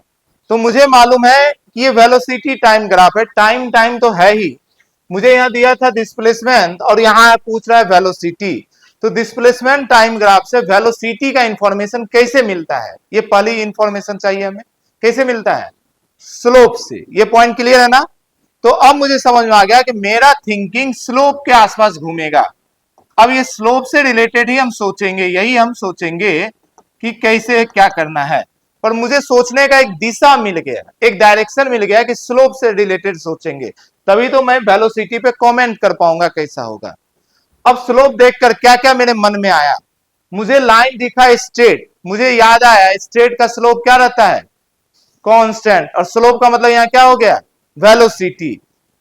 [SPEAKER 1] तो मुझे मालूम है कि ये वेलोसिटी टाइम ग्राफ है, टाइम टाइम तो है ही, मुझे यहां दिया था डिस्प्लेसमेंट और यहां पूछ रहा है वेलोसिटी, तो डिस्प्लेसमेंट टाइम ग्राफ से वेलोसिटी का इंफॉर्मेशन कैसे मिलता है, ये पहली इंफॉर्मेशन चाहिए हमें, कैसे मिलता है, स्लोप से। ये पॉइंट क्लियर है ना। तो अब मुझे समझ में आ गया कि मेरा थिंकिंग स्लोप के आसपास घूमेगा। अब ये स्लोप से रिलेटेड ही हम सोचेंगे, यही हम सोचेंगे कि कैसे क्या करना है, पर मुझे सोचने का एक दिशा मिल गया, एक डायरेक्शन मिल गया कि स्लोप से रिलेटेड सोचेंगे, तभी तो मैं वेलोसिटी पे कमेंट कर पाऊंगा कैसा होगा। अब स्लोप देखकर क्या क्या मेरे मन में आया, मुझे लाइन दिखा स्ट्रेट, मुझे याद आया स्ट्रेट का स्लोप क्या रहता है, कांस्टेंट, और स्लोप का मतलब यहां क्या हो गया, वेलोसिटी।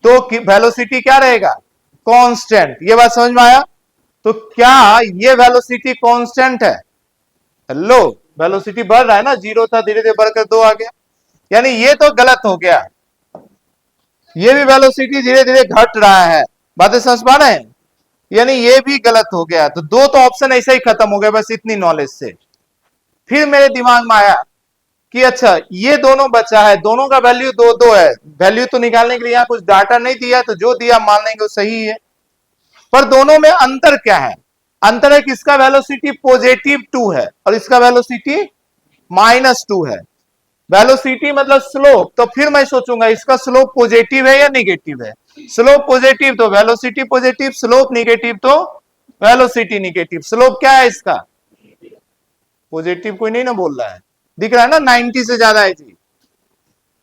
[SPEAKER 1] तो वेलोसिटी क्या रहेगा, कांस्टेंट। ये बात समझ में आया। तो क्या ये वेलोसिटी कांस्टेंट है, हेलो, वेलोसिटी बढ़ रहा है ना, 0 था धीरे धीरे बढ़कर 2 आ गया, यानी ये तो गलत हो गया। ये भी वेलोसिटी धीरे धीरे घट रहा है, बातें समझ पा रहे हैं, यानी ये भी गलत हो गया। तो दो तो ऑप्शन ऐसे ही खत्म हो गए बस इतनी नॉलेज से। फिर मेरे दिमाग में आया कि अच्छा ये दोनों बचा है, दोनों का वैल्यू दो दो है, वैल्यू तो निकालने के लिए यहां कुछ डाटा नहीं दिया, तो जो दिया मान लेंगे वो सही है। पर दोनों में अंतर क्या है, अंतर है कि इसका वेलोसिटी +2 है और इसका वेलोसिटी -2 है। वेलोसिटी मतलब स्लोप, तो फिर मैं सोचूंगा इसका स्लोप पॉजिटिव है या निगेटिव है। स्लोप पॉजिटिव तो वेलोसिटी पॉजिटिव, स्लोप निगेटिव तो वेलोसिटी निगेटिव। स्लोप क्या है इसका, पॉजिटिव, कोई नहीं ना बोल रहा है, दिख रहा है ना 90 से ज्यादा है जी,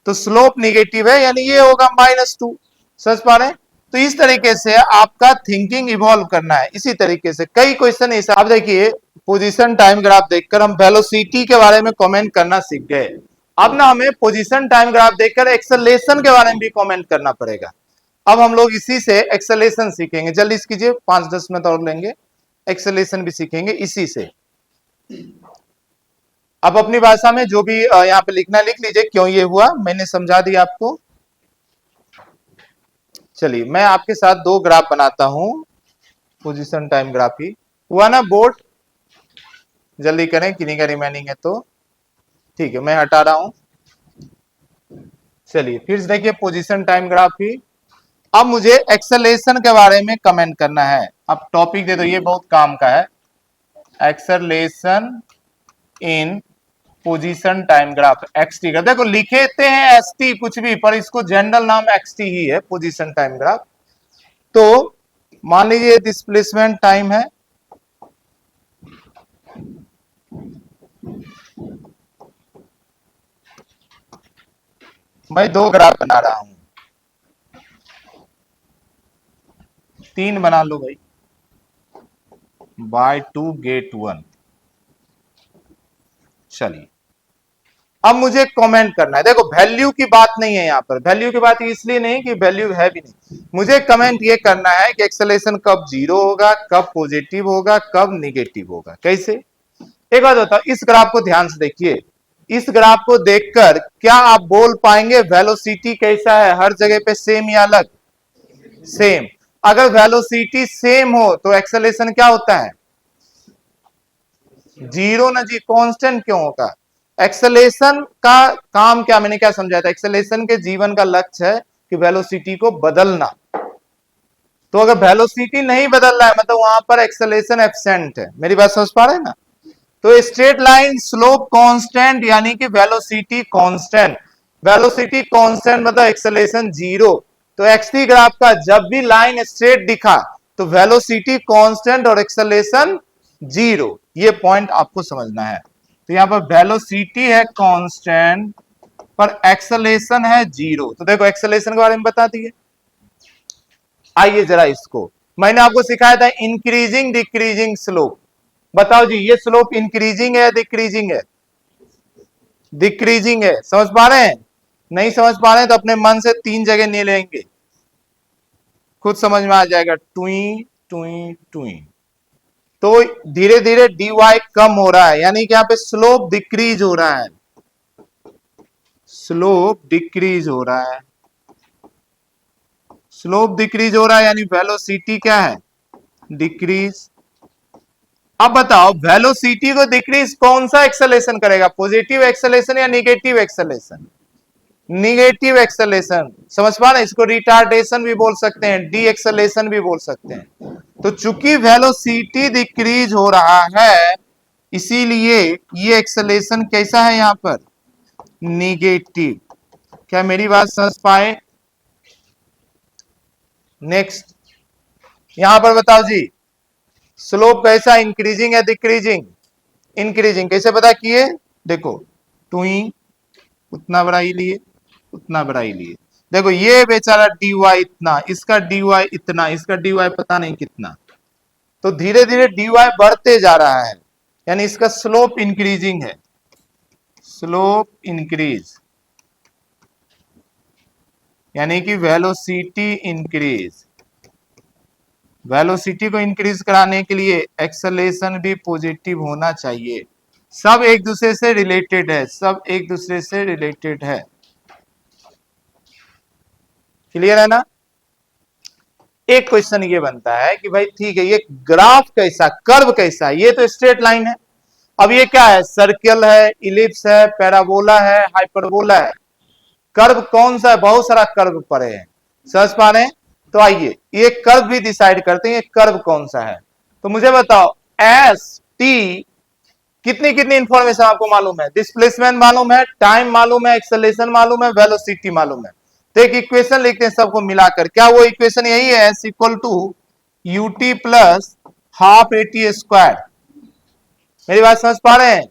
[SPEAKER 1] तो स्लोप निगेटिव है, यानी ये होगा -2। समझ पा रहे हैं। तो इस तरीके से आपका थिंकिंग इवॉल्व करना है। इसी तरीके से कई क्वेश्चन ऐसा, आप देखिए पोजीशन टाइम ग्राफ देखकर हम वेलोसिटी के बारे में कमेंट करना सीख गए। अब ना हमें पोजीशन टाइम ग्राफ देखकर एक्सेलरेशन के बारे में भी कमेंट करना पड़ेगा। अब हम लोग इसी से एक्सेलरेशन सीखेंगे, जल्दी कीजिए, 5-10 मिनट और लेंगे, एक्सेलरेशन भी सीखेंगे इसी से। अब अपनी भाषा में जो भी यहाँ पे लिखना लिख लीजिए, क्यों ये हुआ मैंने समझा दिया आपको। चलिए मैं आपके साथ दो ग्राफ बनाता हूं, पोजीशन टाइम ग्राफ ही हुआ ना बोर्ड, जल्दी करें, किन्हीं का रिमेनिंग है तो ठीक है, मैं हटा रहा हूं। चलिए फिर देखिए पोजीशन टाइम ग्राफ ही। अब मुझे एक्सेलरेशन के बारे में कमेंट करना है। अब टॉपिक दे दो, ये बहुत काम का है, acceleration in position time graph x t का। देखो लिखेते हैं एसटी कुछ भी, पर इसको जनरल नाम एक्सटी ही है, पोजीशन टाइम ग्राफ। तो मान लीजिए डिस्प्लेसमेंट टाइम है, मैं दो ग्राफ बना रहा हूं, 3 बना लो भाई, बाय 2 गेट 1। चलिए अब मुझे कमेंट करना है। देखो वैल्यू की बात नहीं है यहां पर, वैल्यू की बात इसलिए नहीं कि वैल्यू है भी नहीं, मुझे कमेंट ये करना है कि एक्सेलरेशन कब 0 होगा, कब पॉजिटिव होगा, कब निगेटिव होगा। कैसे, एक बात बताओ, इस ग्राफ को ध्यान से देखिए, इस ग्राफ को देखकर क्या आप बोल पाएंगे वेलोसिटी कैसा है, हर जगह पे सेम या अलग, सेम। अगर वेलोसिटी सेम हो तो एक्सेलरेशन क्या होता है, 0 ना जी, कांस्टेंट क्यों होगा। एक्सेलरेशन का काम क्या, मैंने क्या समझाया था, एक्सेलरेशन के जीवन का लक्ष्य है कि वेलोसिटी को बदलना। तो अगर वेलोसिटी नहीं बदल रहा है मतलब वहां पर एक्सेलरेशन एब्सेंट है। मेरी बात समझ पा रहे हैं ना। तो स्ट्रेट लाइन स्लोप कांस्टेंट यानी कि वेलोसिटी कांस्टेंट, वेलोसिटी कांस्टेंट मतलब एक्सेलरेशन 0। तो एक्सटी ग्राफ का जब भी लाइन स्ट्रेट दिखा तो वेलोसिटी कांस्टेंट और एक्सेलरेशन 0, ये पॉइंट आपको समझना है। तो यहां पर वेलोसिटी है कांस्टेंट पर एक्सेलरेशन है 0। तो देखो एक्सेलरेशन के बारे में बता दिए। आइए जरा इसको, मैंने आपको सिखाया था इंक्रीजिंग डिक्रीजिंग स्लोप। बताओ जी ये स्लोप इंक्रीजिंग है या डिक्रीजिंग है, डिक्रीजिंग है। समझ पा रहे हैं, नहीं समझ पा रहे हैं तो अपने मन से 3 जगह नहीं लेंगे, खुद समझ में आ जाएगा, टुई टुई टुई। तो धीरे धीरे dy कम हो रहा है, यानी कि यहां पे स्लोप डिक्रीज हो रहा है, स्लोप डिक्रीज हो रहा है, स्लोप डिक्रीज हो रहा है, यानी वेलोसिटी क्या है, डिक्रीज। अब बताओ वेलोसिटी को डिक्रीज कौन सा एक्सेलरेशन करेगा, पॉजिटिव एक्सेलरेशन या निगेटिव एक्सेलरेशन, निगेटिव एक्सेलरेशन। समझ पा रहे, इसको रिटार्डेशन भी बोल सकते हैं, डी एक्सेलरेशन भी बोल सकते हैं। तो चूंकि वेलोसिटी डिक्रीज हो रहा है इसीलिए ये एक्सेलरेशन कैसा है यहां पर, निगेटिव। क्या मेरी बात समझ पाए। नेक्स्ट यहां पर बताओ जी स्लोप कैसा, इंक्रीजिंग या डिक्रीजिंग, इंक्रीजिंग। कैसे पता किए, देखो टुई उतना बड़ा ही लिए, उतना बड़ा ही लिए। देखो ये बेचारा dy इतना, इसका dy इतना, इसका dy पता नहीं कितना। तो धीरे धीरे dy बढ़ते जा रहा है, यानी इसका स्लोप इंक्रीजिंग है, स्लोप इंक्रीज। यानी कि वेलोसिटी इंक्रीज, वेलोसिटी को इंक्रीज कराने के लिए एक्सेलरेशन भी पॉजिटिव होना चाहिए। सब एक दूसरे से रिलेटेड है, सब एक दूसरे से रिलेटेड है। क्लियर है ना? एक क्वेश्चन ये बनता है कि भाई ठीक है, ये ग्राफ कैसा, कर्व कैसा है? ये तो स्ट्रेट लाइन है। अब ये क्या है? सर्कल है, इलिप्स है, पैराबोला है, हाइपरबोला है। कर्व कौन सा है? बहुत सारा कर्व पड़े हैं, समझ पा रहे हैं? तो आइए ये कर्व भी डिसाइड करते हैं, ये कर्व कौन सा है। तो मुझे बताओ, एस टी कितनी कितनी इंफॉर्मेशन आपको मालूम है? डिस्प्लेसमेंट मालूम है, टाइम मालूम है, एक्सेलरेशन मालूम है, वेलोसिटी मालूम है। तो एक इक्वेशन लिखते हैं सबको मिलाकर। क्या वो इक्वेशन यही है? S equal to u t plus half a t square. मेरी बात समझ पा रहे हैं?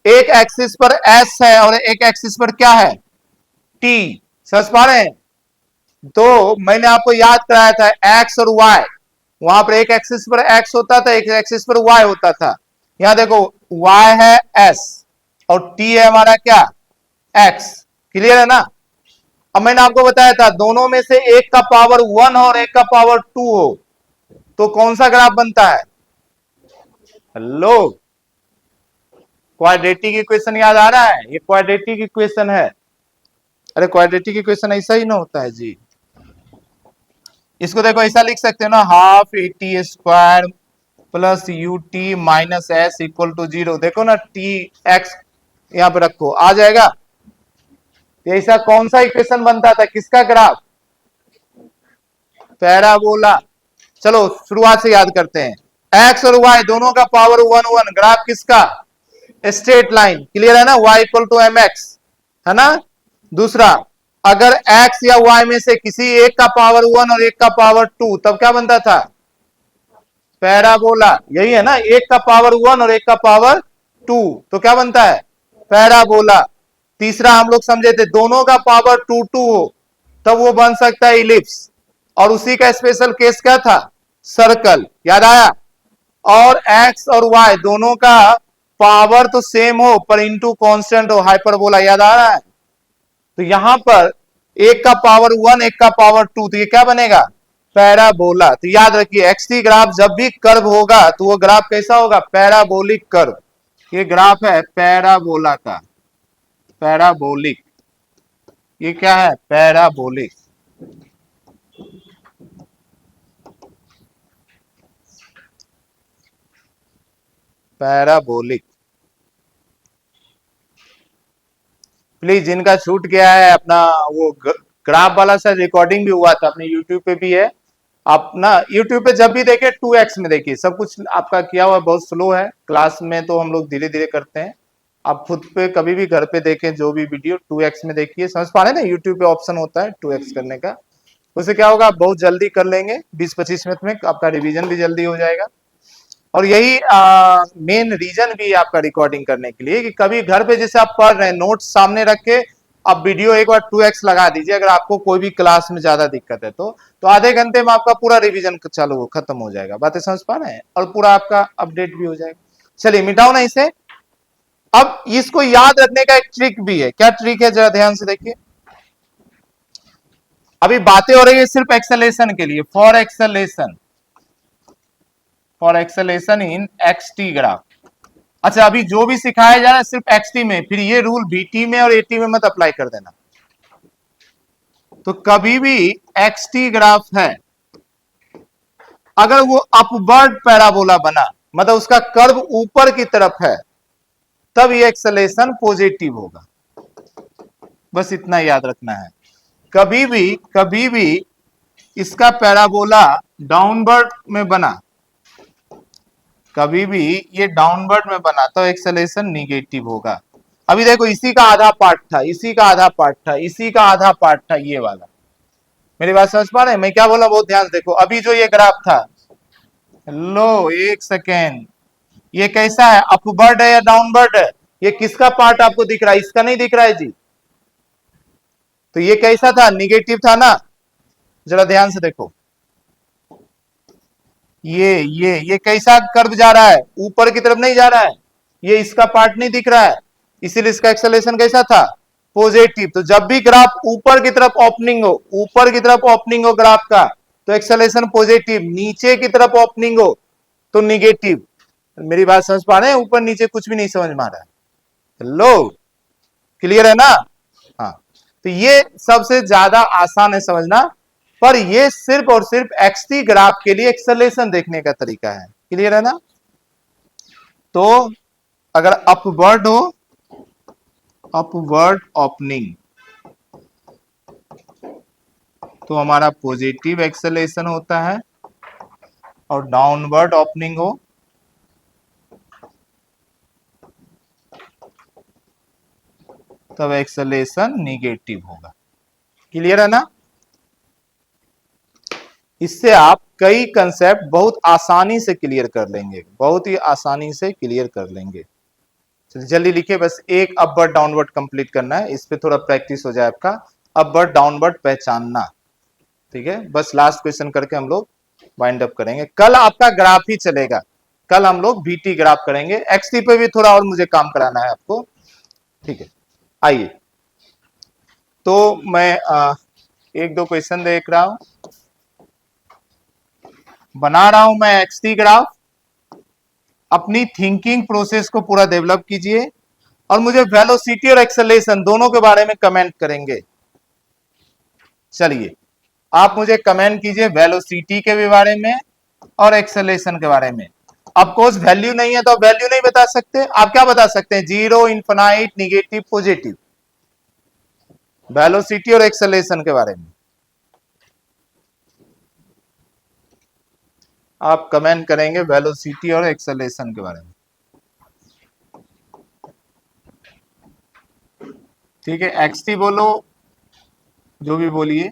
[SPEAKER 1] एक एक्सिस पर एस है और एक एक्सिस पर क्या है? टी। समझ पा रहे हैं? तो मैंने आपको याद कराया था एक्स और वाई, वहां पर एक एक्सिस पर एक्स होता था, एक एक्सिस पर वाई होता था। यहां देखो, वाई है एस और टी है हमारा क्या? एक्स। क्लियर है ना? अब मैंने आपको बताया था दोनों में से एक का पावर 1 और एक का पावर 2 हो तो कौन सा ग्राफ बनता है? हेलो, क्वाड्रेटिक इक्वेशन याद आ रहा है? ये क्वाड्रेटिक इक्वेशन है। अरे क्वाड्रेटिक इक्वेशन ऐसा ही ना होता है जी। इसको देखो ऐसा लिख सकते हो ना, half a t square plus u t minus s equal to 0। देखो ना, टी एक्स यहां पे रखो, आ जाएगा। ऐसा कौन सा इक्वेशन बनता था? किसका ग्राफ? पैराबोला। चलो शुरुआत से याद करते हैं। एक्स और वाई दोनों का पावर 1 1, ग्राफ किसका? Straight line. क्लियर है ना? y equal to m x, है ना? दूसरा, अगर x या y में से किसी एक का पावर 1 और एक का पावर 2 तब क्या बनता था? पैराबोला। यही है ना, एक का पावर 1 और एक का पावर 2 तो क्या बनता है? पैराबोला। तीसरा हम लोग समझे थे, दोनों का पावर 2 2 हो तब वो बन सकता है इलिप्स, और उसी का स्पेशल केस क्या था? सर्कल। याद आया? और x और y दोनों का पावर तो सेम हो पर इंटू कांस्टेंट हो, हाइपरबोला। याद आ रहा है? तो यहां पर एक का पावर 1 एक का पावर 2 तो ये क्या बनेगा? पैराबोला। तो याद रखिए, एक्सटी ग्राफ जब भी कर्व होगा तो वो ग्राफ कैसा होगा? Parabolic curve. ये ग्राफ है पैराबोला का, पैराबोलिक। ये क्या है? पैराबोलिक। पैराबोलिक। प्लीज जिनका छूट गया है अपना वो ग्राफ वाला सर रिकॉर्डिंग भी हुआ था, अपने यूट्यूब पे भी है। आप ना यूट्यूब पे जब भी देखे 2x में देखिए, सब कुछ आपका किया हुआ बहुत स्लो है। क्लास में तो हम लोग धीरे धीरे करते हैं, आप खुद पे कभी भी घर पे देखें जो भी वीडियो 2x में देखिए। समझ पा रहे हैं ना? यूट्यूब पे ऑप्शन होता है 2x करने का, उससे क्या होगा? आप बहुत जल्दी कर लेंगे, 20-25 मिनट में आपका रिवीजन भी जल्दी हो जाएगा। और यही मेन रीजन भी है आपका रिकॉर्डिंग करने के लिए कि कभी घर पे जैसे आप पढ़ रहे हैं, नोट्स सामने रख के आप वीडियो एक बार 2x लगा दीजिए। अगर आपको कोई भी क्लास में ज्यादा दिक्कत है तो आधे घंटे में आपका पूरा रिवीजन चालू खत्म हो जाएगा। बातें समझ पा रहे हैं? और पूरा आपका अपडेट भी हो जाएगा। चलिए मिटाओ ना इसे। अब इसको याद रखने का एक ट्रिक भी है। क्या ट्रिक है? जरा ध्यान से देखिए। अभी बातें हो रही है सिर्फ एक्सेलेरेशन के लिए, for acceleration, for acceleration in x t graph. अच्छा, अभी जो भी सिखाया जा रहा है सिर्फ एक्सटी में, फिर ये रूल बीटी में और एटी में मत अप्लाई कर देना। तो कभी भी एक्सटी ग्राफ है, अगर वो अपवर्ड पैराबोला बना, मतलब उसका कर्व ऊपर की तरफ है, तब ये एक्सेलेरेशन पॉजिटिव होगा। बस इतना याद रखना है। कभी भी इसका पैराबोला डाउनवर्ड में बना, कभी भी ये डाउनवर्ड में बना तो एक्सेलेरेशन निगेटिव होगा। अभी देखो, इसी का आधा पार्ट था, इसी का आधा पार्ट था, इसी का आधा पार्ट था, ये वाला। मेरी बात समझ पा रहे हैं? मैं क्या बोला बहुत ध्यान से देखो। अभी जो ये ग्राफ था, लो एक सेकेंड, ये कैसा है? अपवर्ड है या डाउनवर्ड है? ये किसका पार्ट आपको दिख रहा है? इसका नहीं दिख रहा है जी। तो ये कैसा था? निगेटिव था ना? जरा ध्यान से देखो, ये कैसा कर्व जा रहा है? ऊपर की तरफ नहीं जा रहा है, ये इसका पार्ट नहीं दिख रहा है, इसीलिए इसका एक्सेलरेशन कैसा था? पॉजिटिव। तो जब भी ग्राफ ऊपर की तरफ ओपनिंग हो, ऊपर की तरफ ओपनिंग हो ग्राफ का, तो एक्सेलरेशन पॉजिटिव, नीचे की तरफ ओपनिंग हो तो निगेटिव। मेरी बात समझ पा रहे हैं? ऊपर नीचे कुछ भी नहीं समझ में आ रहा है? लो, क्लियर है ना? हाँ, तो ये सबसे ज्यादा आसान है समझना, पर ये सिर्फ और सिर्फ एक्सटी ग्राफ के लिए एक्सेलरेशन देखने का तरीका है। क्लियर है ना? तो अगर अपवर्ड हो, अपवर्ड ओपनिंग, तो हमारा पॉजिटिव एक्सेलरेशन होता है, और डाउनवर्ड ओपनिंग हो तब एक्सेलरेशन निगेटिव होगा। क्लियर है ना? इससे आप कई कंसेप्ट बहुत आसानी से क्लियर कर लेंगे, बहुत ही आसानी से क्लियर कर लेंगे। चलिए जल्दी लिखिए, बस एक अपवर्ड डाउनवर्ड कंप्लीट करना है, इस पे थोड़ा प्रैक्टिस हो जाए आपका, अपवर्ड डाउनवर्ड पहचानना। ठीक है, बस लास्ट क्वेश्चन करके हम लोग वाइंड अप करेंगे। कल आपका ग्राफ ही चलेगा, कल हम लोग बीटी ग्राफ करेंगे, एक्सटी पे भी थोड़ा और मुझे काम कराना है आपको। ठीक है, आइए, तो मैं एक दो क्वेश्चन देख रहा हूं, बना रहा हूं मैं एक्सटी ग्राफ। अपनी थिंकिंग प्रोसेस को पूरा डेवलप कीजिए, और मुझे वेलोसिटी और एक्सेलरेशन दोनों के बारे में कमेंट करेंगे। चलिए, आप मुझे कमेंट कीजिए वेलोसिटी के भी बारे में और एक्सेलरेशन के बारे में। अब कोर्स वैल्यू नहीं है तो आप वैल्यू नहीं बता सकते, आप क्या बता सकते हैं? Zero, infinite, negative, positive. Velocity और एक्सेलरेशन के बारे में आप कमेंट करेंगे वेलोसिटी और एक्सेलरेशन के बारे में। ठीक है, एक्सटी बोलो, जो भी बोलिए।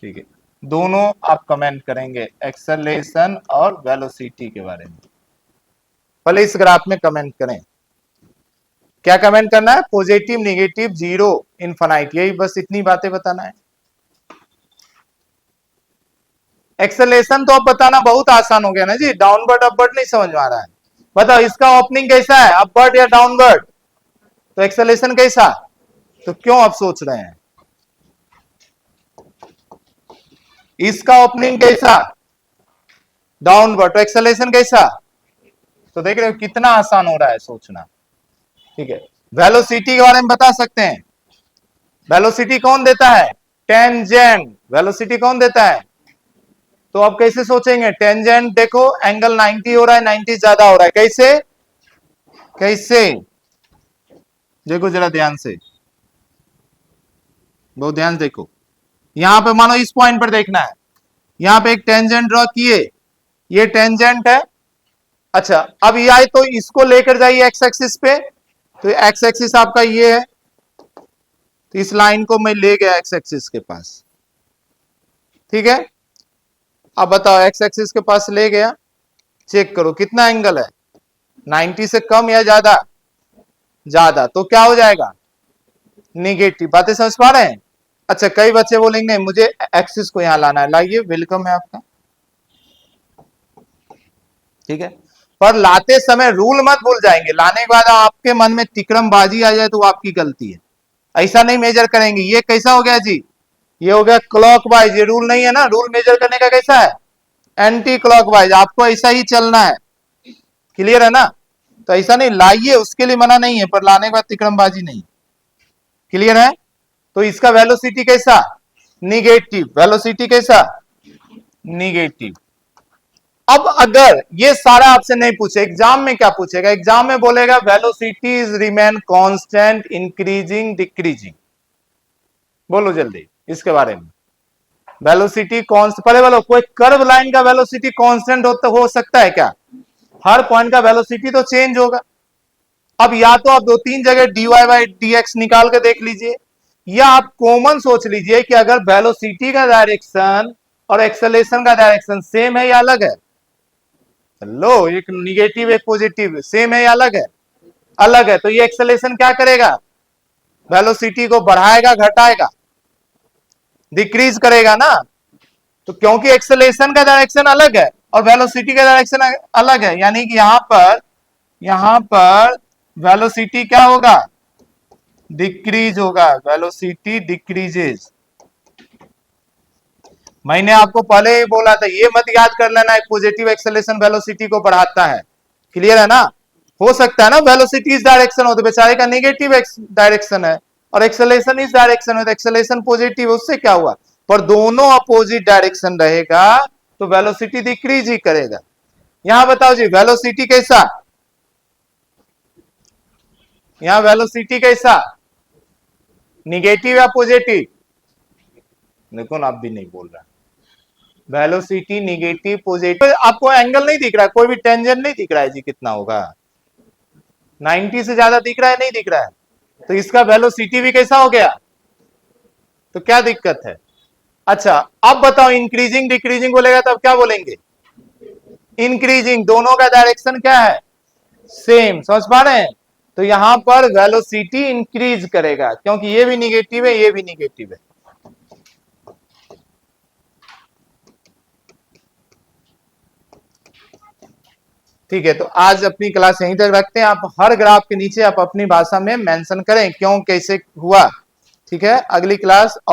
[SPEAKER 1] ठीक है, दोनों आप कमेंट करेंगे एक्सेलरेशन और वेलोसिटी के बारे में। पहले इस ग्राफ में कमेंट करें। क्या कमेंट करना है? पॉजिटिव, निगेटिव, जीरो, इनफिनाइट, यही बस इतनी बातें बताना है। एक्सेलरेशन तो अब बताना बहुत आसान हो गया ना जी, डाउनवर्ड अपवर्ड नहीं समझ में आ रहा है। बताओ इसका ओपनिंग कैसा है, अपवर्ड या डाउनवर्ड? तो एक्सेलरेशन कैसा? तो क्यों आप सोच रहे हैं? इसका ओपनिंग कैसा? डाउनवर्ड। तो एक्सेलरेशन कैसा? तो देख रहे हो कितना आसान हो रहा है सोचना। ठीक है, वेलोसिटी के बारे में बता सकते हैं? वेलोसिटी कौन देता है? टेंजेंट। वेलोसिटी कौन देता है? तो आप कैसे सोचेंगे? टेंजेंट देखो, एंगल 90 हो रहा है, 90 ज्यादा हो रहा है, कैसे? कैसे? देखो जरा ध्यान से, बहुत ध्यान से देखो। यहां पे मानो इस पॉइंट पर देखना है, यहां पे एक टेंजेंट ड्रॉ किए, ये टेंजेंट है। अच्छा, अब ये तो इसको लेकर जाइए एक्स एक्सिस पे, तो एक्स एक्सिस आपका ये है, तो इस लाइन को मैं ले गया एक्स एक्सिस के पास। ठीक है, अब बताओ एक्स एक्सिस के पास ले गया, चेक करो कितना एंगल है, 90 से कम या ज्यादा? ज्यादा, तो क्या हो जाएगा? निगेटिव। बातें समझ पा रहे हैं? अच्छा, कई बच्चे बोलेंगे मुझे एक्सिस को यहां लाना है, लाइए, वेलकम है आपका। ठीक है, पर लाते समय रूल मत भूल जाएंगे, लाने के बाद आपके मन में तिकड़मबाजी आ जाए तो वो आपकी गलती है। ऐसा नहीं मेजर करेंगे। ये कैसा हो गया जी? ये हो गया क्लॉकवाइज, ये रूल नहीं है ना, रूल मेजर करने का कैसा है? Anti clockwise. आपको ऐसा ही चलना है। क्लियर है ना? तो ऐसा नहीं, लाइए, उसके लिए मना नहीं है, पर लाने के बाद तिकड़मबाजी नहीं। क्लियर है? तो इसका वेलोसिटी कैसा? निगेटिव। वेलोसिटी कैसा? निगेटिव। अब अगर ये सारा आपसे नहीं पूछे, एग्जाम में क्या पूछेगा? एग्जाम में बोलेगा velocity is remain constant, increasing, decreasing. बोलो जल्दी इसके बारे में। वेलोसिटी कांस्टेंट, पहले बोलो, कोई कर्व लाइन का वेलोसिटी कांस्टेंट हो सकता है क्या? हर पॉइंट का वेलोसिटी तो चेंज होगा। अब या तो आप दो तीन जगह dy बाई dx निकाल के देख लीजिए, या आप कॉमन सोच लीजिए कि अगर वेलोसिटी का डायरेक्शन और एक्सेलरेशन का डायरेक्शन सेम है या अलग है? लो, एक निगेटिव एक पॉजिटिव, सेम है या अलग है? अलग है। तो ये एक्सेलरेशन क्या करेगा? वेलोसिटी को बढ़ाएगा, घटाएगा, डिक्रीज करेगा ना। तो क्योंकि एक्सेलरेशन का डायरेक्शन अलग है और वेलोसिटी का डायरेक्शन अलग है, यानी कि यहां पर वेलोसिटी क्या होगा? डिक्रीज होगा, वेलोसिटी डिक्रीजेज। मैंने आपको पहले ही बोला था, ये मत याद कर लेना एक पॉजिटिव एक्सेलरेशन वेलोसिटी को बढ़ाता है। क्लियर है ना? हो सकता है ना वेलोसिटी इस डायरेक्शन हो तो बेचारे का नेगेटिव डायरेक्शन है, और एक्सेलरेशन इस डायरेक्शन है तो एक्सेलरेशन पॉजिटिव, उससे क्या हुआ? पर दोनों अपोजिट डायरेक्शन रहेगा तो वेलोसिटी डिक्रीज ही करेगा। यहां बताओ जी वेलोसिटी कैसा, यहां वेलोसिटी कैसा, निगेटिव या पॉजिटिव? देखो ना, आप भी नहीं बोल रहा। वेलोसिटी निगेटिव पॉजिटिव, आपको एंगल नहीं दिख रहा है, कोई भी टेंजेंट नहीं दिख रहा है जी, कितना होगा? 90 से ज्यादा दिख रहा है, नहीं दिख रहा है? तो इसका वेलोसिटी भी कैसा हो गया? तो क्या दिक्कत है? अच्छा अब बताओ इंक्रीजिंग डिक्रीजिंग बोलेगा तब क्या बोलेंगे? इंक्रीजिंग। दोनों का डायरेक्शन क्या है? सेम। समझ पा रहे हैं? तो यहां पर वेलोसिटी इंक्रीज करेगा क्योंकि ये भी निगेटिव है, ये भी निगेटिव है। ठीक है, तो आज अपनी क्लास यहीं तक रखते हैं। आप हर ग्राफ के नीचे आप अपनी भाषा में मेंशन करें क्यों कैसे हुआ। ठीक है, अगली क्लास और